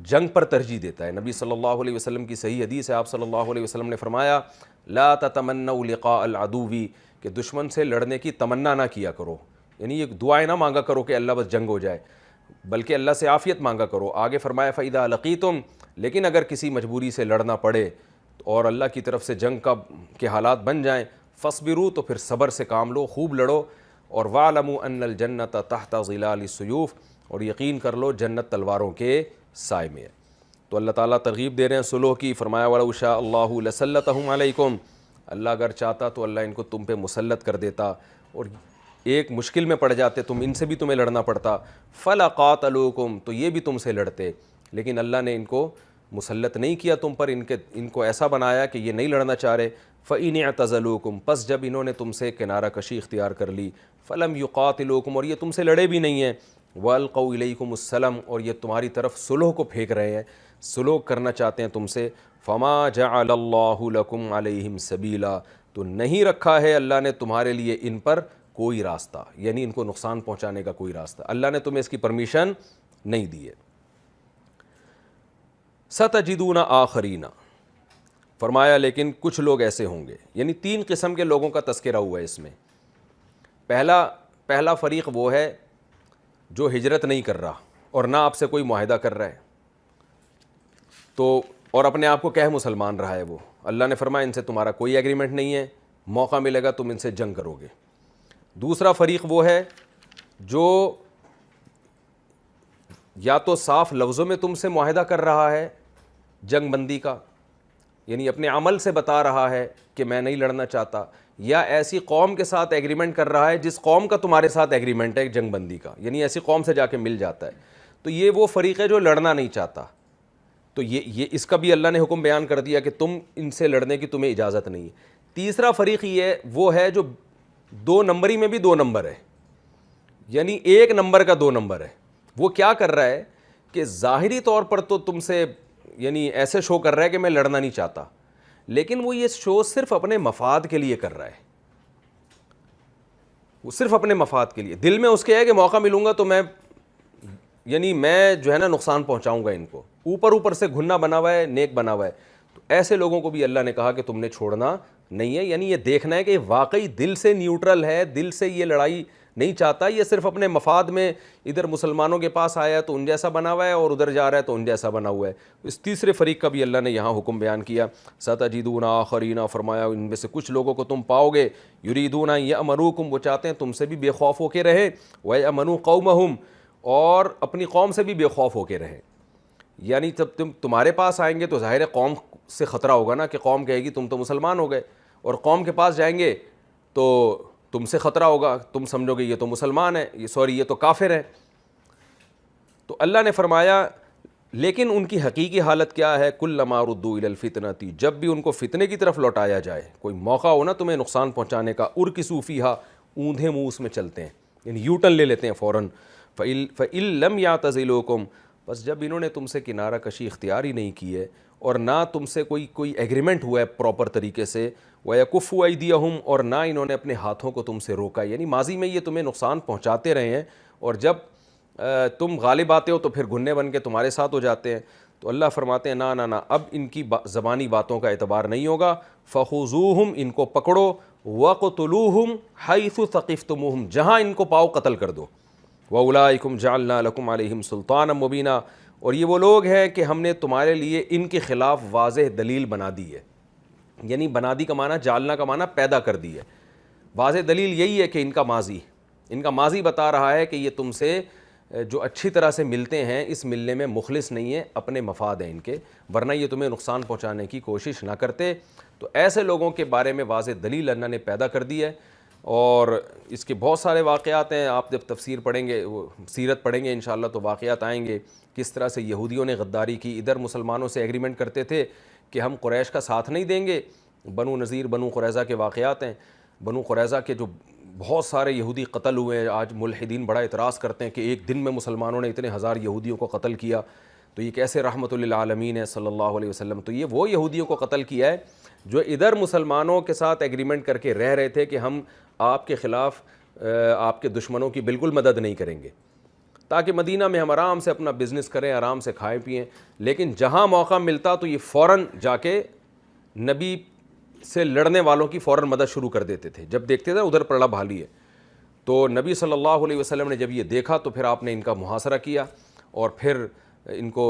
جنگ پر ترجیح دیتا ہے۔ نبی صلی اللہ علیہ وسلم کی صحیح حدیث ہے، آپ صلی اللہ علیہ وسلم نے فرمایا لا تتمنوا لقاء العدو، کہ دشمن سے لڑنے کی تمنا نہ کیا کرو، یعنی یہ دعائیں نہ مانگا کرو کہ اللہ بس جنگ ہو جائے۔ بلکہ اللہ سے عافیت مانگا کرو. آگے فرمایا فَإِذَا لَقِيتُمْ، لیکن اگر کسی مجبوری سے لڑنا پڑے اور اللہ کی طرف سے جنگ کے حالات بن جائیں، فَاصْبِرُوا، تو پھر صبر سے کام لو، خوب لڑو. اور وَاعْلَمُوا أَنَّ الْجَنَّةَ تَحْتَ ظِلَالِ السُّيُوفِ، اور یقین کر لو جنت تلواروں کے سائے میں ہے. تو اللہ تعالیٰ ترغیب دے رہے ہیں صلح کی. فرمایا وَلَوْ شَاءَ اللَّهُ لَسَلَّطَهُمْ عَلَيْكُمْ، اللہ اگر چاہتا تو اللہ ان کو تم پہ مسلط کر دیتا اور ایک مشکل میں پڑ جاتے تم، ان سے بھی تمہیں لڑنا پڑتا. فَلَقَاتَلُوكُمْ، تو یہ بھی تم سے لڑتے، لیکن اللہ نے ان کو مسلط نہیں کیا تم پر، ان کو ایسا بنایا کہ یہ نہیں لڑنا چاہ رہے. فَإِنِ اعْتَزَلُوكُمْ، پس جب انہوں نے تم سے کنارہ کشی اختیار کر لی. فَلَمْ يُقَاتِلُوكُمْ، اور یہ تم سے لڑے بھی نہیں ہیں. وَأَلْقَوْا إِلَيْكُمُ السَّلَمَ، اور یہ تمہاری طرف صلح کو پھینک رہے ہیں، صلح کرنا چاہتے ہیں تم سے. فَمَا جَعَلَ اللَّهُ لَكُمْ عَلَيْهِمْ سَبِيلًا، تو نہیں رکھا ہے اللہ نے تمہارے لیے ان پر کوئی راستہ، یعنی ان کو نقصان پہنچانے کا کوئی راستہ، اللہ نے تمہیں اس کی پرمیشن نہیں دی ہے. سَتَجِدُونَ آخَرِينَ، فرمایا لیکن کچھ لوگ ایسے ہوں گے، یعنی 3 قسم کے لوگوں کا تذکرہ ہوا ہے اس میں. پہلا فریق وہ ہے جو ہجرت نہیں کر رہا اور نہ آپ سے کوئی معاہدہ کر رہا ہے، تو اور اپنے آپ کو کہہ مسلمان رہا ہے وہ. اللہ نے فرمایا ان سے تمہارا کوئی ایگریمنٹ نہیں ہے، موقع ملے گا تم ان سے جنگ کرو گے. دوسرا فریق وہ ہے جو یا تو صاف لفظوں میں تم سے معاہدہ کر رہا ہے جنگ بندی کا، یعنی اپنے عمل سے بتا رہا ہے کہ میں نہیں لڑنا چاہتا، یا ایسی قوم کے ساتھ ایگریمنٹ کر رہا ہے جس قوم کا تمہارے ساتھ ایگریمنٹ ہے جنگ بندی کا، یعنی ایسی قوم سے جا کے مل جاتا ہے. تو یہ وہ فریق ہے جو لڑنا نہیں چاہتا. تو یہ اس کا بھی اللہ نے حکم بیان کر دیا کہ تم ان سے لڑنے کی تمہیں اجازت نہیں ہے. تیسرا فریق وہ ہے جو 2 نمبری میں بھی 2 نمبر ہے، یعنی 1 نمبر کا 2 نمبر ہے. وہ کیا کر رہا ہے کہ ظاہری طور پر تو تم سے یعنی ایسے شو کر رہا ہے کہ میں لڑنا نہیں چاہتا، لیکن وہ یہ شو صرف اپنے مفاد کے لیے کر رہا ہے. وہ صرف اپنے مفاد کے لیے، دل میں اس کے ہے کہ موقع ملوں گا تو میں جو ہے نا نقصان پہنچاؤں گا ان کو. اوپر سے گھننا بنا ہوا ہے، نیک بنا ہوا ہے. تو ایسے لوگوں کو بھی اللہ نے کہا کہ تم نے چھوڑنا نہیں ہے، یعنی یہ دیکھنا ہے کہ واقعی دل سے نیوٹرل ہے، دل سے یہ لڑائی نہیں چاہتا، یہ صرف اپنے مفاد میں ادھر مسلمانوں کے پاس آیا ہے تو ان جیسا بنا ہوا ہے اور ادھر جا رہا ہے تو ان جیسا بنا ہوا ہے. اس تیسرے فریق کا بھی اللہ نے یہاں حکم بیان کیا. سَتَجِدُونَ آخَرِينَ، فرمایا ان میں سے کچھ لوگوں کو تم پاؤ گے یریدون یأمنوکم، وہ چاہتے ہیں تم سے بھی بے خوف ہو کے رہیں، وَیَأْمَنُوا قَوْمَهُمْ، اور اپنی قوم سے بھی بے خوف ہو کے رہیں. یعنی جب تمہارے پاس آئیں گے تو ظاہر ہے قوم سے خطرہ ہوگا نا، کہ قوم کہے گی تم تو مسلمان ہو گئے، اور قوم کے پاس جائیں گے تو تم سے خطرہ ہوگا، تم سمجھو گے یہ تو مسلمان ہے، یہ تو کافر ہے. تو اللہ نے فرمایا لیکن ان کی حقیقی حالت کیا ہے؟ کلما ردوا الی الفتنۃ، جب بھی ان کو فتنے کی طرف لوٹایا جائے، کوئی موقع ہو نا تمہیں نقصان پہنچانے کا، ارکسوا فیھا، اوندھے منہ اس میں چلتے ہیں، یعنی یو ٹرن لے لیتے ہیں فوراً. فإن لم یعتزلوکم، بس جب انہوں نے تم سے کنارہ کشی اختیار ہی نہیں کی ہے اور نہ تم سے کوئی ایگریمنٹ ہوا ہے پراپر طریقے سے، وَيَكُفُّوا أَيْدِيَهُمْ، اور نہ انہوں نے اپنے ہاتھوں کو تم سے روکا، یعنی ماضی میں یہ تمہیں نقصان پہنچاتے رہے ہیں اور جب تم غالب آتے ہو تو پھر گھنے بن کے تمہارے ساتھ ہو جاتے ہیں. تو اللہ فرماتے ہیں نہ اب ان کی زبانی باتوں کا اعتبار نہیں ہوگا. فَخُذُوهُمْ، ان کو پکڑو، وَقْتُلُوهُمْ حَيْثُ ثَقِفْتُمُوهُمْ، جہاں ان کو پاؤ قتل کر دو. وَأُولَٰئِكُمْ جَعَلْنَا لَكُمْ عَلَيْهِمْ سُلْطَانًا مُبِينًا، اور یہ وہ لوگ ہیں کہ ہم نے تمہارے لیے ان کے خلاف واضح دلیل بنا دی ہے. یعنی بنا دی کا معنی، جالنا کا معنی پیدا کر دی ہے. واضح دلیل یہی ہے کہ ان کا ماضی بتا رہا ہے کہ یہ تم سے جو اچھی طرح سے ملتے ہیں، اس ملنے میں مخلص نہیں ہے، اپنے مفاد ہیں ان کے، ورنہ یہ تمہیں نقصان پہنچانے کی کوشش نہ کرتے. تو ایسے لوگوں کے بارے میں واضح دلیل اللہ نے پیدا کر دی ہے، اور اس کے بہت سارے واقعات ہیں. آپ جب تفسیر پڑھیں گے، سیرت پڑھیں گے انشاءاللہ تو واقعات آئیں گے کس طرح سے یہودیوں نے غداری کی. ادھر مسلمانوں سے ایگریمنٹ کرتے تھے کہ ہم قریش کا ساتھ نہیں دیں گے. بنو نذیر، بنو قریظہ کے واقعات ہیں. بنو قریظہ کے جو بہت سارے یہودی قتل ہوئے ہیں. آج ملحدین بڑا اعتراض کرتے ہیں کہ ایک دن میں مسلمانوں نے اتنے ہزار یہودیوں کو قتل کیا، تو یہ کیسے رحمت للعالمین ہے صلی اللہ علیہ وسلم. تو یہ وہ یہودیوں کو قتل کیا ہے جو ادھر مسلمانوں کے ساتھ ایگریمنٹ کر کے رہ رہے تھے کہ ہم آپ کے خلاف آپ کے دشمنوں کی بالکل مدد نہیں کریں گے، تاکہ مدینہ میں ہم آرام سے اپنا بزنس کریں، آرام سے کھائیں پئیں. لیکن جہاں موقع ملتا تو یہ فوراً جا کے نبی سے لڑنے والوں کی فوراً مدد شروع کر دیتے تھے. جب دیکھتے تھے ادھر پڑا بھالی ہے تو نبی صلی اللہ علیہ وسلم نے جب یہ دیکھا تو پھر آپ نے ان کا محاصرہ کیا اور پھر ان کو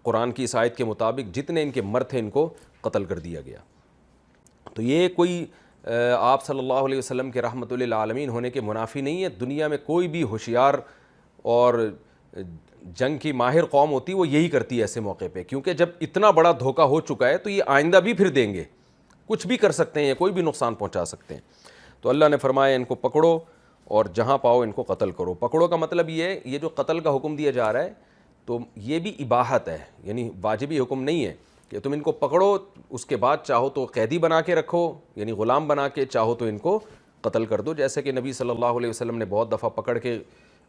قرآن کی اس آیت کے مطابق جتنے ان کے مرد تھے ان کو قتل کر دیا گیا۔ تو یہ کوئی آپ صلی اللہ علیہ وسلم کے رحمت للعالمین ہونے کے منافی نہیں ہے۔ دنیا میں کوئی بھی ہوشیار اور جنگ کی ماہر قوم ہوتی وہ یہی کرتی ہے ایسے موقع پہ، کیونکہ جب اتنا بڑا دھوکہ ہو چکا ہے تو یہ آئندہ بھی پھر دیں گے، کچھ بھی کر سکتے ہیں، کوئی بھی نقصان پہنچا سکتے ہیں۔ تو اللہ نے فرمایا ان کو پکڑو اور جہاں پاؤ ان کو قتل کرو۔ پکڑو کا مطلب یہ جو قتل کا حکم دیا جا رہا ہے تو یہ بھی اباحت ہے، یعنی واجبی حکم نہیں ہے کہ تم ان کو پکڑو، اس کے بعد چاہو تو قیدی بنا کے رکھو، یعنی غلام بنا کے، چاہو تو ان کو قتل کر دو، جیسے کہ نبی صلی اللہ علیہ وسلم نے بہت دفعہ پکڑ کے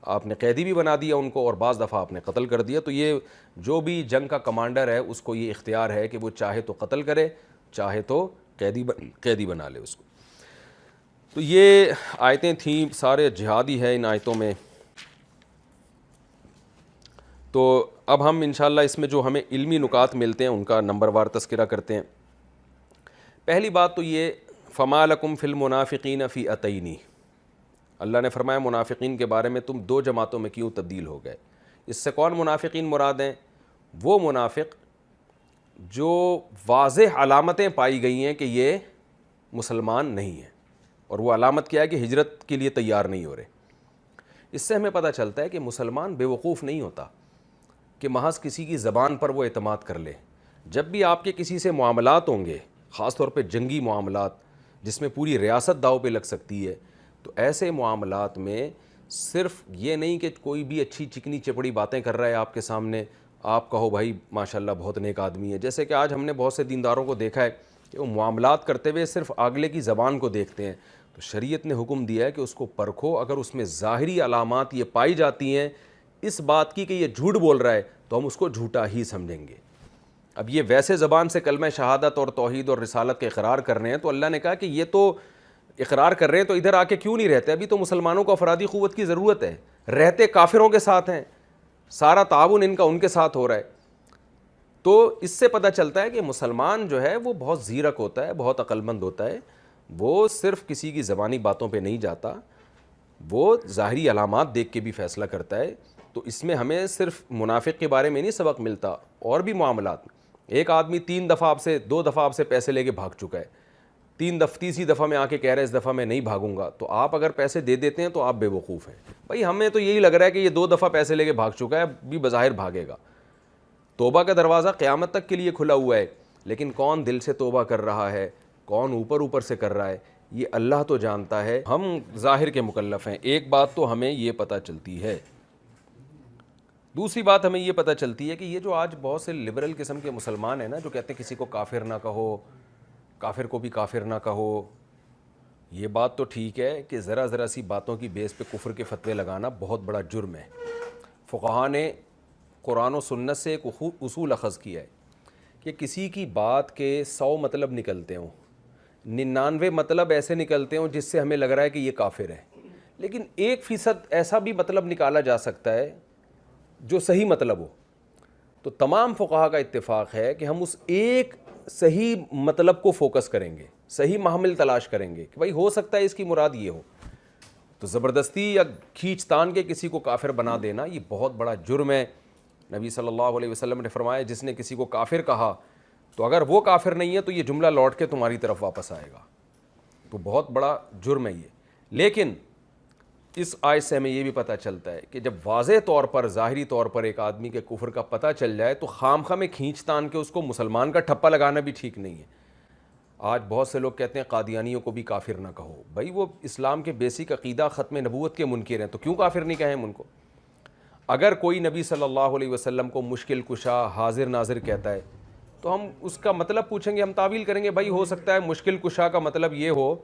آپ نے قیدی بھی بنا دیا ان کو اور بعض دفعہ آپ نے قتل کر دیا۔ تو یہ جو بھی جنگ کا کمانڈر ہے اس کو یہ اختیار ہے کہ وہ چاہے تو قتل کرے، چاہے تو قیدی بنا لے اس کو۔ تو یہ آیتیں تھیں، سارے جہادی ہے ان آیتوں میں۔ تو اب ہم انشاءاللہ اس میں جو ہمیں علمی نکات ملتے ہیں ان کا نمبر وار تذکرہ کرتے ہیں۔ پہلی بات تو یہ فما لکم فی المنافقین فی اتینی، اللہ نے فرمایا منافقین کے بارے میں تم دو جماعتوں میں کیوں تبدیل ہو گئے۔ اس سے کون منافقین مراد ہیں؟ وہ منافق جو واضح علامتیں پائی گئی ہیں کہ یہ مسلمان نہیں ہیں، اور وہ علامت کیا ہے کہ ہجرت کے لیے تیار نہیں ہو رہے۔ اس سے ہمیں پتہ چلتا ہے کہ مسلمان بے وقوف نہیں ہوتا کہ محض کسی کی زبان پر وہ اعتماد کر لے۔ جب بھی آپ کے کسی سے معاملات ہوں گے، خاص طور پہ جنگی معاملات جس میں پوری ریاست داؤ پہ لگ سکتی ہے، تو ایسے معاملات میں صرف یہ نہیں کہ کوئی بھی اچھی چکنی چپڑی باتیں کر رہا ہے آپ کے سامنے، آپ کہو بھائی ماشاءاللہ بہت نیک آدمی ہے۔ جیسے کہ آج ہم نے بہت سے دینداروں کو دیکھا ہے کہ وہ معاملات کرتے ہوئے صرف اگلے کی زبان کو دیکھتے ہیں، تو شریعت نے حکم دیا ہے کہ اس کو پرکھو، اگر اس میں ظاہری علامات یہ پائی جاتی ہیں اس بات کی کہ یہ جھوٹ بول رہا ہے تو ہم اس کو جھوٹا ہی سمجھیں گے۔ اب یہ ویسے زبان سے کلمہ شہادت اور توحید اور رسالت کے اقرار کر رہے ہیں، تو اللہ نے کہا کہ یہ تو اقرار کر رہے ہیں تو ادھر آ کے کیوں نہیں رہتے؟ ابھی تو مسلمانوں کو افرادی قوت کی ضرورت ہے، رہتے کافروں کے ساتھ ہیں، سارا تعاون ان کا ان کے ساتھ ہو رہا ہے۔ تو اس سے پتہ چلتا ہے کہ مسلمان جو ہے وہ بہت زیرک ہوتا ہے، بہت عقل مند ہوتا ہے، وہ صرف کسی کی زبانی باتوں پہ نہیں جاتا، وہ ظاہری علامات دیکھ کے بھی فیصلہ کرتا ہے۔ تو اس میں ہمیں صرف منافق کے بارے میں نہیں سبق ملتا، اور بھی معاملات۔ ایک آدمی 3 دفعہ آپ سے 2 دفعہ آپ سے پیسے لے کے بھاگ چکا ہے، تیسری دفعہ میں آ کے کہہ رہا ہے اس دفعہ میں نہیں بھاگوں گا، تو آپ اگر پیسے دے دیتے ہیں تو آپ بے وقوف ہیں۔ بھائی ہمیں تو یہی لگ رہا ہے کہ یہ 2 دفعہ پیسے لے کے بھاگ چکا ہے، بھی بظاہر بھاگے گا۔ توبہ کا دروازہ قیامت تک کے لیے کھلا ہوا ہے، لیکن کون دل سے توبہ کر رہا ہے، کون اوپر سے کر رہا ہے، یہ اللہ تو جانتا ہے، ہم ظاہر کے مکلف ہیں۔ ایک بات تو ہمیں یہ پتہ چلتی ہے۔ دوسری بات ہمیں یہ پتہ چلتی ہے کہ یہ جو آج بہت سے لبرل قسم کے مسلمان ہیں نا، جو کہتے ہیں کسی کو کافر نہ کہو، کافر کو بھی کافر نہ کہو، یہ بات تو ٹھیک ہے کہ ذرا سی باتوں کی بیس پہ کفر کے فتوے لگانا بہت بڑا جرم ہے۔ فقہا نے قرآن و سنت سے ایک اصول اخذ کیا ہے کہ کسی کی بات کے 100 مطلب نکلتے ہوں، 99 مطلب ایسے نکلتے ہوں جس سے ہمیں لگ رہا ہے کہ یہ کافر ہے، لیکن 1% ایسا بھی مطلب نکالا جا سکتا ہے جو صحیح مطلب ہو۔ تو تمام فقہا کا اتفاق ہے کہ ہم اس ایک صحیح مطلب کو فوکس کریں گے، صحیح محمل تلاش کریں گے کہ بھائی ہو سکتا ہے اس کی مراد یہ ہو۔ تو زبردستی یا کھینچ تان کے کسی کو کافر بنا دینا یہ بہت بڑا جرم ہے۔ نبی صلی اللہ علیہ وسلم نے فرمایا جس نے کسی کو کافر کہا تو اگر وہ کافر نہیں ہے تو یہ جملہ لوٹ کے تمہاری طرف واپس آئے گا، تو بہت بڑا جرم ہے یہ۔ لیکن اس آیت سے ہمیں یہ بھی پتہ چلتا ہے کہ جب واضح طور پر ظاہری طور پر ایک آدمی کے کفر کا پتہ چل جائے تو خامخواہ میں کھینچ تان کے اس کو مسلمان کا ٹھپا لگانا بھی ٹھیک نہیں ہے۔ آج بہت سے لوگ کہتے ہیں قادیانیوں کو بھی کافر نہ کہو، بھائی وہ اسلام کے بیسک عقیدہ ختم نبوت کے منکر ہیں، تو کیوں کافر نہیں کہیں ان کو؟ اگر کوئی نبی صلی اللہ علیہ وسلم کو مشکل کشا حاضر ناظر کہتا ہے تو ہم اس کا مطلب پوچھیں گے، ہم تعویل کریں گے، بھائی ہو سکتا ہے مشکل کشا کا مطلب یہ ہو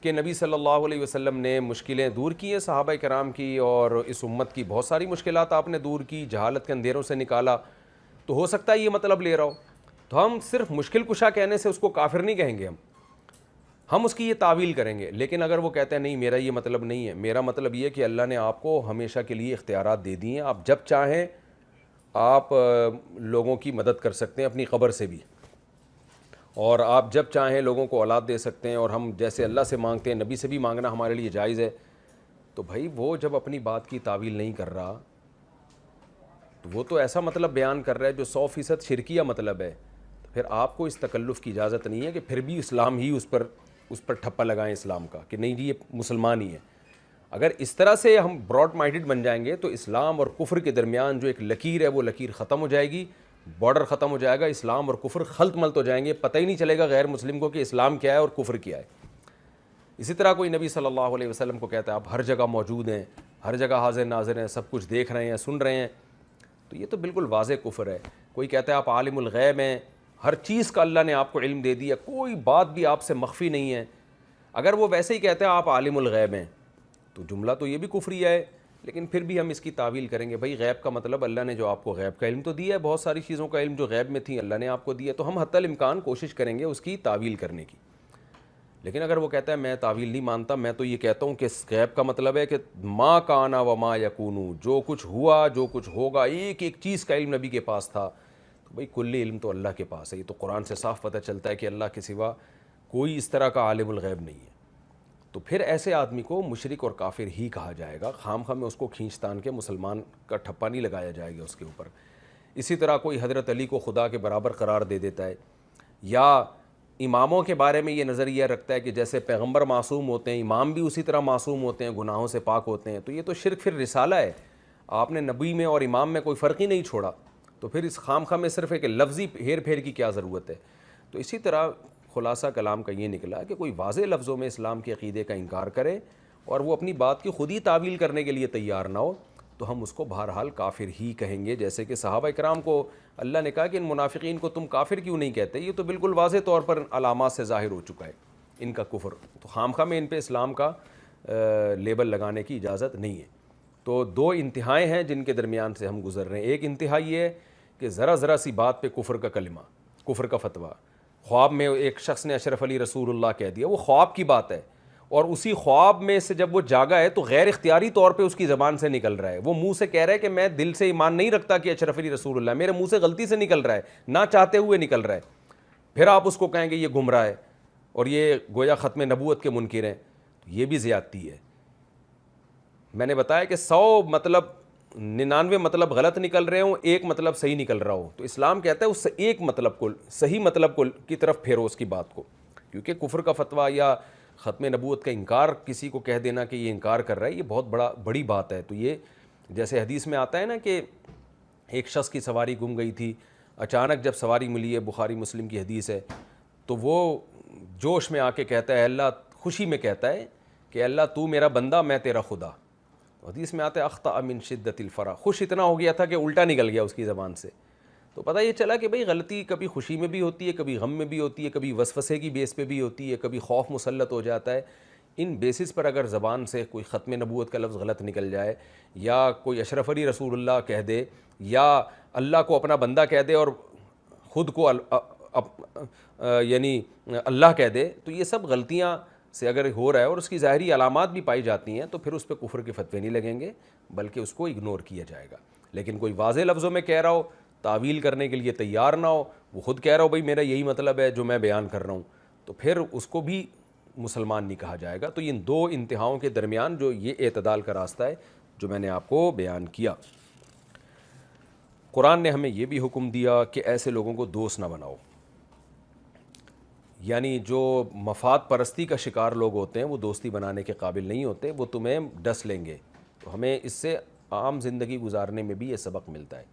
کہ نبی صلی اللہ علیہ وسلم نے مشکلیں دور کی ہیں صحابہ کرام کی، اور اس امت کی بہت ساری مشکلات آپ نے دور کی، جہالت کے اندھیروں سے نکالا، تو ہو سکتا ہے یہ مطلب لے رہا ہو۔ تو ہم صرف مشکل کشا کہنے سے اس کو کافر نہیں کہیں گے، ہم اس کی یہ تعویل کریں گے۔ لیکن اگر وہ کہتے ہیں نہیں میرا یہ مطلب نہیں ہے، میرا مطلب یہ کہ اللہ نے آپ کو ہمیشہ کے لیے اختیارات دے دیے ہیں، آپ جب چاہیں آپ لوگوں کی مدد کر سکتے ہیں اپنی قبر سے بھی، اور آپ جب چاہیں لوگوں کو اولاد دے سکتے ہیں، اور ہم جیسے اللہ سے مانگتے ہیں نبی سے بھی مانگنا ہمارے لیے جائز ہے، تو بھائی وہ جب اپنی بات کی تعویل نہیں کر رہا تو وہ تو ایسا مطلب بیان کر رہا ہے جو 100% شرکیہ مطلب ہے. تو پھر آپ کو اس تکلف کی اجازت نہیں ہے کہ پھر بھی اسلام ہی اس پر ٹھپا لگائیں اسلام کا کہ نہیں جی یہ مسلمان ہی ہے. اگر اس طرح سے ہم براڈ مائنڈڈ بن جائیں گے تو اسلام اور کفر کے درمیان جو ایک لکیر ہے وہ لکیر ختم ہو جائے گی, بارڈر ختم ہو جائے گا, اسلام اور کفر خلط ملط ہو جائیں گے, پتہ ہی نہیں چلے گا غیر مسلم کو کہ اسلام کیا ہے اور کفر کیا ہے. اسی طرح کوئی نبی صلی اللہ علیہ وسلم کو کہتا ہے آپ ہر جگہ موجود ہیں, ہر جگہ حاضر ناظر ہیں, سب کچھ دیکھ رہے ہیں, سن رہے ہیں, تو یہ تو بالکل واضح کفر ہے. کوئی کہتا ہے آپ عالم الغیب ہیں, ہر چیز کا اللہ نے آپ کو علم دے دیا, کوئی بات بھی آپ سے مخفی نہیں ہے. اگر وہ ویسے ہی کہتے ہیں آپ عالم الغیب ہیں تو جملہ تو یہ بھی کفریہ ہے, لیکن پھر بھی ہم اس کی تعویل کریں گے بھائی غیب کا مطلب اللہ نے جو آپ کو غیب کا علم تو دیا ہے, بہت ساری چیزوں کا علم جو غیب میں تھیں اللہ نے آپ کو دیا, تو ہم حتی الامکان کوشش کریں گے اس کی تعویل کرنے کی. لیکن اگر وہ کہتا ہے میں تعویل نہیں مانتا, میں تو یہ کہتا ہوں کہ غیب کا مطلب ہے کہ ما کانا و ما یکونو, جو کچھ ہوا جو کچھ ہوگا ایک ایک چیز کا علم نبی کے پاس تھا, تو بھائی کلی علم تو اللہ کے پاس ہے. یہ تو قرآن سے صاف پتہ چلتا ہے کہ اللہ کے سوا کوئی اس طرح کا عالم الغیب نہیں ہے. تو پھر ایسے آدمی کو مشرک اور کافر ہی کہا جائے گا, خام خواہ میں اس کو کھینچ تان کے مسلمان کا ٹھپا نہیں لگایا جائے گا اس کے اوپر. اسی طرح کوئی حضرت علی کو خدا کے برابر قرار دے دیتا ہے, یا اماموں کے بارے میں یہ نظریہ رکھتا ہے کہ جیسے پیغمبر معصوم ہوتے ہیں امام بھی اسی طرح معصوم ہوتے ہیں, گناہوں سے پاک ہوتے ہیں, تو یہ تو شرک پھر رسالہ ہے. آپ نے نبی میں اور امام میں کوئی فرق ہی نہیں چھوڑا, تو پھر اس خام خواہ میں صرف ایک لفظی ہیر پھیر کی کیا ضرورت ہے. تو اسی طرح خلاصہ کلام کا یہ نکلا کہ کوئی واضح لفظوں میں اسلام کے عقیدے کا انکار کرے اور وہ اپنی بات کی خود ہی تعویل کرنے کے لیے تیار نہ ہو, تو ہم اس کو بہرحال کافر ہی کہیں گے. جیسے کہ صحابہ کرام کو اللہ نے کہا کہ ان منافقین کو تم کافر کیوں نہیں کہتے, یہ تو بالکل واضح طور پر علامات سے ظاہر ہو چکا ہے ان کا کفر, تو خام خواہ میں ان پہ اسلام کا لیبل لگانے کی اجازت نہیں ہے. تو دو انتہائیں ہیں جن کے درمیان سے ہم گزر رہے ہیں. ایک انتہا یہ ہے کہ ذرا سی بات پہ کفر کا کلمہ, کفر کا فتویٰ. خواب میں ایک شخص نے اشرف علی رسول اللہ کہہ دیا, وہ خواب کی بات ہے, اور اسی خواب میں سے جب وہ جاگا ہے تو غیر اختیاری طور پہ اس کی زبان سے نکل رہا ہے, وہ منہ سے کہہ رہا ہے کہ میں دل سے ایمان نہیں رکھتا کہ اشرف علی رسول اللہ, میرے منہ سے غلطی سے نکل رہا ہے, نہ چاہتے ہوئے نکل رہا ہے. پھر آپ اس کو کہیں گے یہ گمراہ ہے اور یہ گویا ختم نبوت کے منکر ہیں, تو یہ بھی زیادتی ہے. میں نے بتایا کہ 100 مطلب 99 مطلب غلط نکل رہے ہوں, ایک مطلب صحیح نکل رہا ہو, تو اسلام کہتا ہے اس سے ایک مطلب کو, صحیح مطلب کو کی طرف پھیرو اس کی بات کو. کیونکہ کفر کا فتویٰ یا ختم نبوت کا انکار کسی کو کہہ دینا کہ یہ انکار کر رہا ہے, یہ بہت بڑی بات ہے. تو یہ جیسے حدیث میں آتا ہے نا کہ ایک شخص کی سواری گم گئی تھی, اچانک جب سواری ملی ہے, بخاری مسلم کی حدیث ہے, تو وہ جوش میں آ کے کہتا ہے, اللہ خوشی میں کہتا ہے کہ اللہ تو میرا بندہ میں تیرا خدا. حدیث میں آتا ہے اخطأ من شدت الفرح, خوش اتنا ہو گیا تھا کہ الٹا نکل گیا اس کی زبان سے. تو پتہ یہ چلا کہ بھئی غلطی کبھی خوشی میں بھی ہوتی ہے, کبھی غم میں بھی ہوتی ہے, کبھی وسوسے کی بیس پہ بھی ہوتی ہے, کبھی خوف مسلط ہو جاتا ہے. ان بیسس پر اگر زبان سے کوئی ختم نبوت کا لفظ غلط نکل جائے, یا کوئی اشرف علی رسول اللہ کہہ دے, یا اللہ کو اپنا بندہ کہہ دے اور خود کو یعنی اللہ کہہ دے, تو یہ سب غلطیاں سے اگر ہو رہا ہے اور اس کی ظاہری علامات بھی پائی جاتی ہیں, تو پھر اس پہ کفر کے فتوے نہیں لگیں گے, بلکہ اس کو اگنور کیا جائے گا. لیکن کوئی واضح لفظوں میں کہہ رہا ہو, تعویل کرنے کے لیے تیار نہ ہو, وہ خود کہہ رہا ہو بھائی میرا یہی مطلب ہے جو میں بیان کر رہا ہوں, تو پھر اس کو بھی مسلمان نہیں کہا جائے گا. تو ان دو انتہاؤں کے درمیان جو یہ اعتدال کا راستہ ہے جو میں نے آپ کو بیان کیا. قرآن نے ہمیں یہ بھی حکم دیا کہ ایسے لوگوں کو دوست نہ بناؤ, یعنی جو مفاد پرستی کا شکار لوگ ہوتے ہیں وہ دوستی بنانے کے قابل نہیں ہوتے, وہ تمہیں ڈس لیں گے. تو ہمیں اس سے عام زندگی گزارنے میں بھی یہ سبق ملتا ہے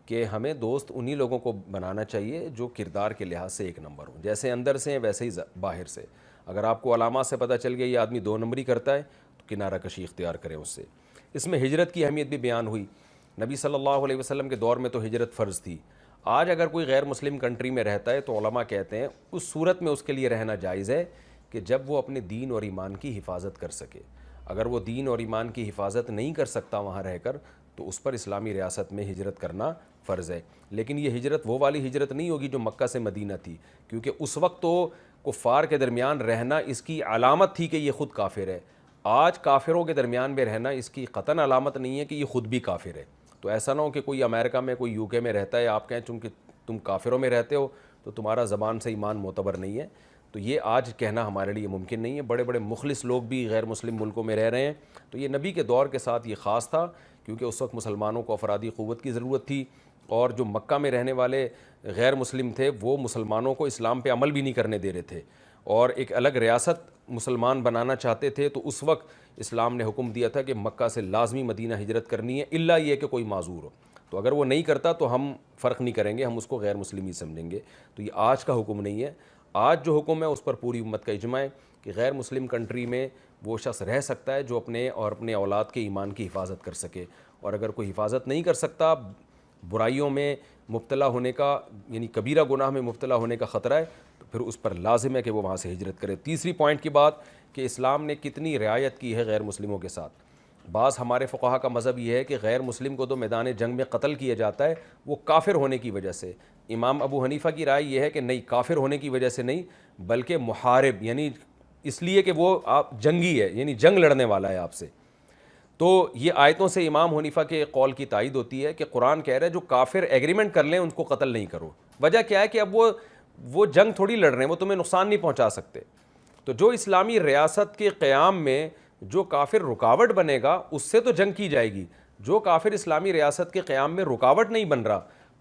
کہ ہمیں دوست انہی لوگوں کو بنانا چاہیے جو کردار کے لحاظ سے ایک نمبر ہوں, جیسے اندر سے ہیں ویسے ہی باہر سے. اگر آپ کو علامات سے پتہ چل گیا یہ آدمی 2 نمبری کرتا ہے تو کنارہ کشی اختیار کریں اس سے. اس میں ہجرت کی اہمیت بھی بیان ہوئی. نبی صلی اللہ علیہ وسلم کے دور میں تو ہجرت فرض تھی. آج اگر کوئی غیر مسلم کنٹری میں رہتا ہے تو علماء کہتے ہیں اس صورت میں اس کے لیے رہنا جائز ہے کہ جب وہ اپنے دین اور ایمان کی حفاظت کر سکے. اگر وہ دین اور ایمان کی حفاظت نہیں کر سکتا وہاں رہ کر, تو اس پر اسلامی ریاست میں ہجرت کرنا فرض ہے. لیکن یہ ہجرت وہ والی ہجرت نہیں ہوگی جو مکہ سے مدینہ تھی, کیونکہ اس وقت تو کفار کے درمیان رہنا اس کی علامت تھی کہ یہ خود کافر ہے. آج کافروں کے درمیان میں رہنا اس کی قطعاً علامت نہیں ہے کہ یہ خود بھی کافر ہے. تو ایسا نہ ہو کہ کوئی امریکہ میں کوئی UK میں رہتا ہے, آپ کہیں چونکہ تم کافروں میں رہتے ہو تو تمہارا زبان سے ایمان معتبر نہیں ہے. تو یہ آج کہنا ہمارے لیے ممکن نہیں ہے. بڑے بڑے مخلص لوگ بھی غیر مسلم ملکوں میں رہ رہے ہیں. تو یہ نبی کے دور کے ساتھ یہ خاص تھا کیونکہ اس وقت مسلمانوں کو افرادی قوت کی ضرورت تھی, اور جو مکہ میں رہنے والے غیر مسلم تھے وہ مسلمانوں کو اسلام پہ عمل بھی نہیں کرنے دے رہے تھے, اور ایک الگ ریاست مسلمان بنانا چاہتے تھے. تو اس وقت اسلام نے حکم دیا تھا کہ مکہ سے لازمی مدینہ ہجرت کرنی ہے, الا یہ کہ کوئی معذور ہو. تو اگر وہ نہیں کرتا تو ہم فرق نہیں کریں گے, ہم اس کو غیر مسلم ہی سمجھیں گے. تو یہ آج کا حکم نہیں ہے. آج جو حکم ہے اس پر پوری امت کا اجماع ہے کہ غیر مسلم کنٹری میں وہ شخص رہ سکتا ہے جو اپنے اور اپنے اولاد کے ایمان کی حفاظت کر سکے, اور اگر کوئی حفاظت نہیں کر سکتا, برائیوں میں مبتلا ہونے کا یعنی کبیرہ گناہ میں مبتلا ہونے کا خطرہ ہے, تو پھر اس پر لازم ہے کہ وہ وہاں سے ہجرت کرے. تیسری پوائنٹ کی بات کہ اسلام نے کتنی رعایت کی ہے غیر مسلموں کے ساتھ. بعض ہمارے فقہا کا مذہب یہ ہے کہ غیر مسلم کو تو میدان جنگ میں قتل کیا جاتا ہے وہ کافر ہونے کی وجہ سے. امام ابو حنیفہ کی رائے یہ ہے کہ نہیں, کافر ہونے کی وجہ سے نہیں بلکہ محارب, یعنی اس لیے کہ وہ آپ جنگی ہے, یعنی جنگ لڑنے والا ہے آپ سے. تو یہ آیتوں سے امام حنیفہ کے قول کی تائید ہوتی ہے کہ قرآن کہہ رہا ہے جو کافر ایگریمنٹ کر لیں ان کو قتل نہیں کرو. وجہ کیا ہے کہ اب وہ جنگ تھوڑی لڑ رہے ہیں, وہ تمہیں نقصان نہیں پہنچا سکتے. تو جو اسلامی ریاست کے قیام میں جو کافر رکاوٹ بنے گا اس سے تو جنگ کی جائے گی. جو کافر اسلامی ریاست کے قیام میں رکاوٹ نہیں بن رہا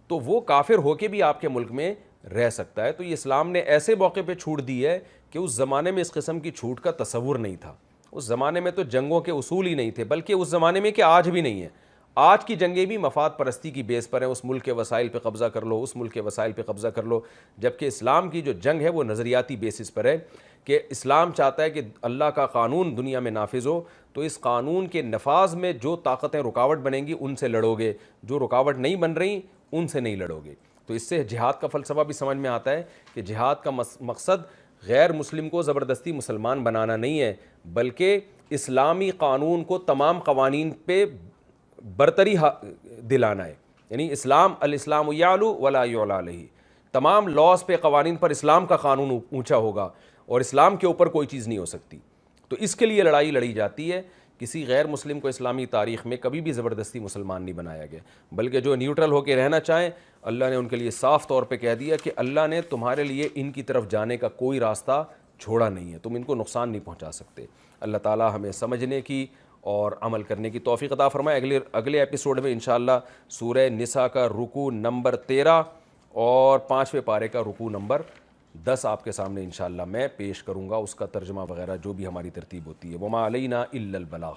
تو وہ کافر ہو کے بھی آپ کے ملک میں رہ سکتا ہے. تو یہ اسلام نے ایسے موقع پہ چھوٹ دی ہے کہ اس زمانے میں اس قسم کی چھوٹ کا تصور نہیں تھا. اس زمانے میں تو جنگوں کے اصول ہی نہیں تھے, بلکہ اس زمانے میں کہ آج بھی نہیں ہے. آج کی جنگیں بھی مفاد پرستی کی بیس پر ہیں, اس ملک کے وسائل پہ قبضہ کر لو, اس ملک کے وسائل پہ قبضہ کر لو, جبکہ اسلام کی جو جنگ ہے وہ نظریاتی بیسس پر ہے کہ اسلام چاہتا ہے کہ اللہ کا قانون دنیا میں نافذ ہو, تو اس قانون کے نفاذ میں جو طاقتیں رکاوٹ بنیں گی ان سے لڑو گے, جو رکاوٹ نہیں بن رہی ان سے نہیں لڑو گے. تو اس سے جہاد کا فلسفہ بھی سمجھ میں آتا ہے کہ جہاد کا مقصد غیر مسلم کو زبردستی مسلمان بنانا نہیں ہے, بلکہ اسلامی قانون کو تمام قوانین پہ برتری دلانا ہے. یعنی الاسلام یعلو ولا یعلی علیہ, تمام لاز پہ قوانین پر اسلام کا قانون اونچا ہوگا اور اسلام کے اوپر کوئی چیز نہیں ہو سکتی. تو اس کے لیے لڑائی لڑی جاتی ہے. کسی غیر مسلم کو اسلامی تاریخ میں کبھی بھی زبردستی مسلمان نہیں بنایا گیا, بلکہ جو نیوٹرل ہو کے رہنا چاہیں اللہ نے ان کے لیے صاف طور پہ کہہ دیا کہ اللہ نے تمہارے لیے ان کی طرف جانے کا کوئی راستہ چھوڑا نہیں ہے, تم ان کو نقصان نہیں پہنچا سکتے. اللہ تعالی ہمیں سمجھنے کی اور عمل کرنے کی توفیق عطا فرمائے. اگلے ایپیسوڈ میں انشاءاللہ سورہ نساء کا رکوع نمبر 13 اور 5ویں پارے کا رکوع نمبر 10 آپ کے سامنے انشاءاللہ میں پیش کروں گا, اس کا ترجمہ وغیرہ جو بھی ہماری ترتیب ہوتی ہے. وما علینا الا البلاغ.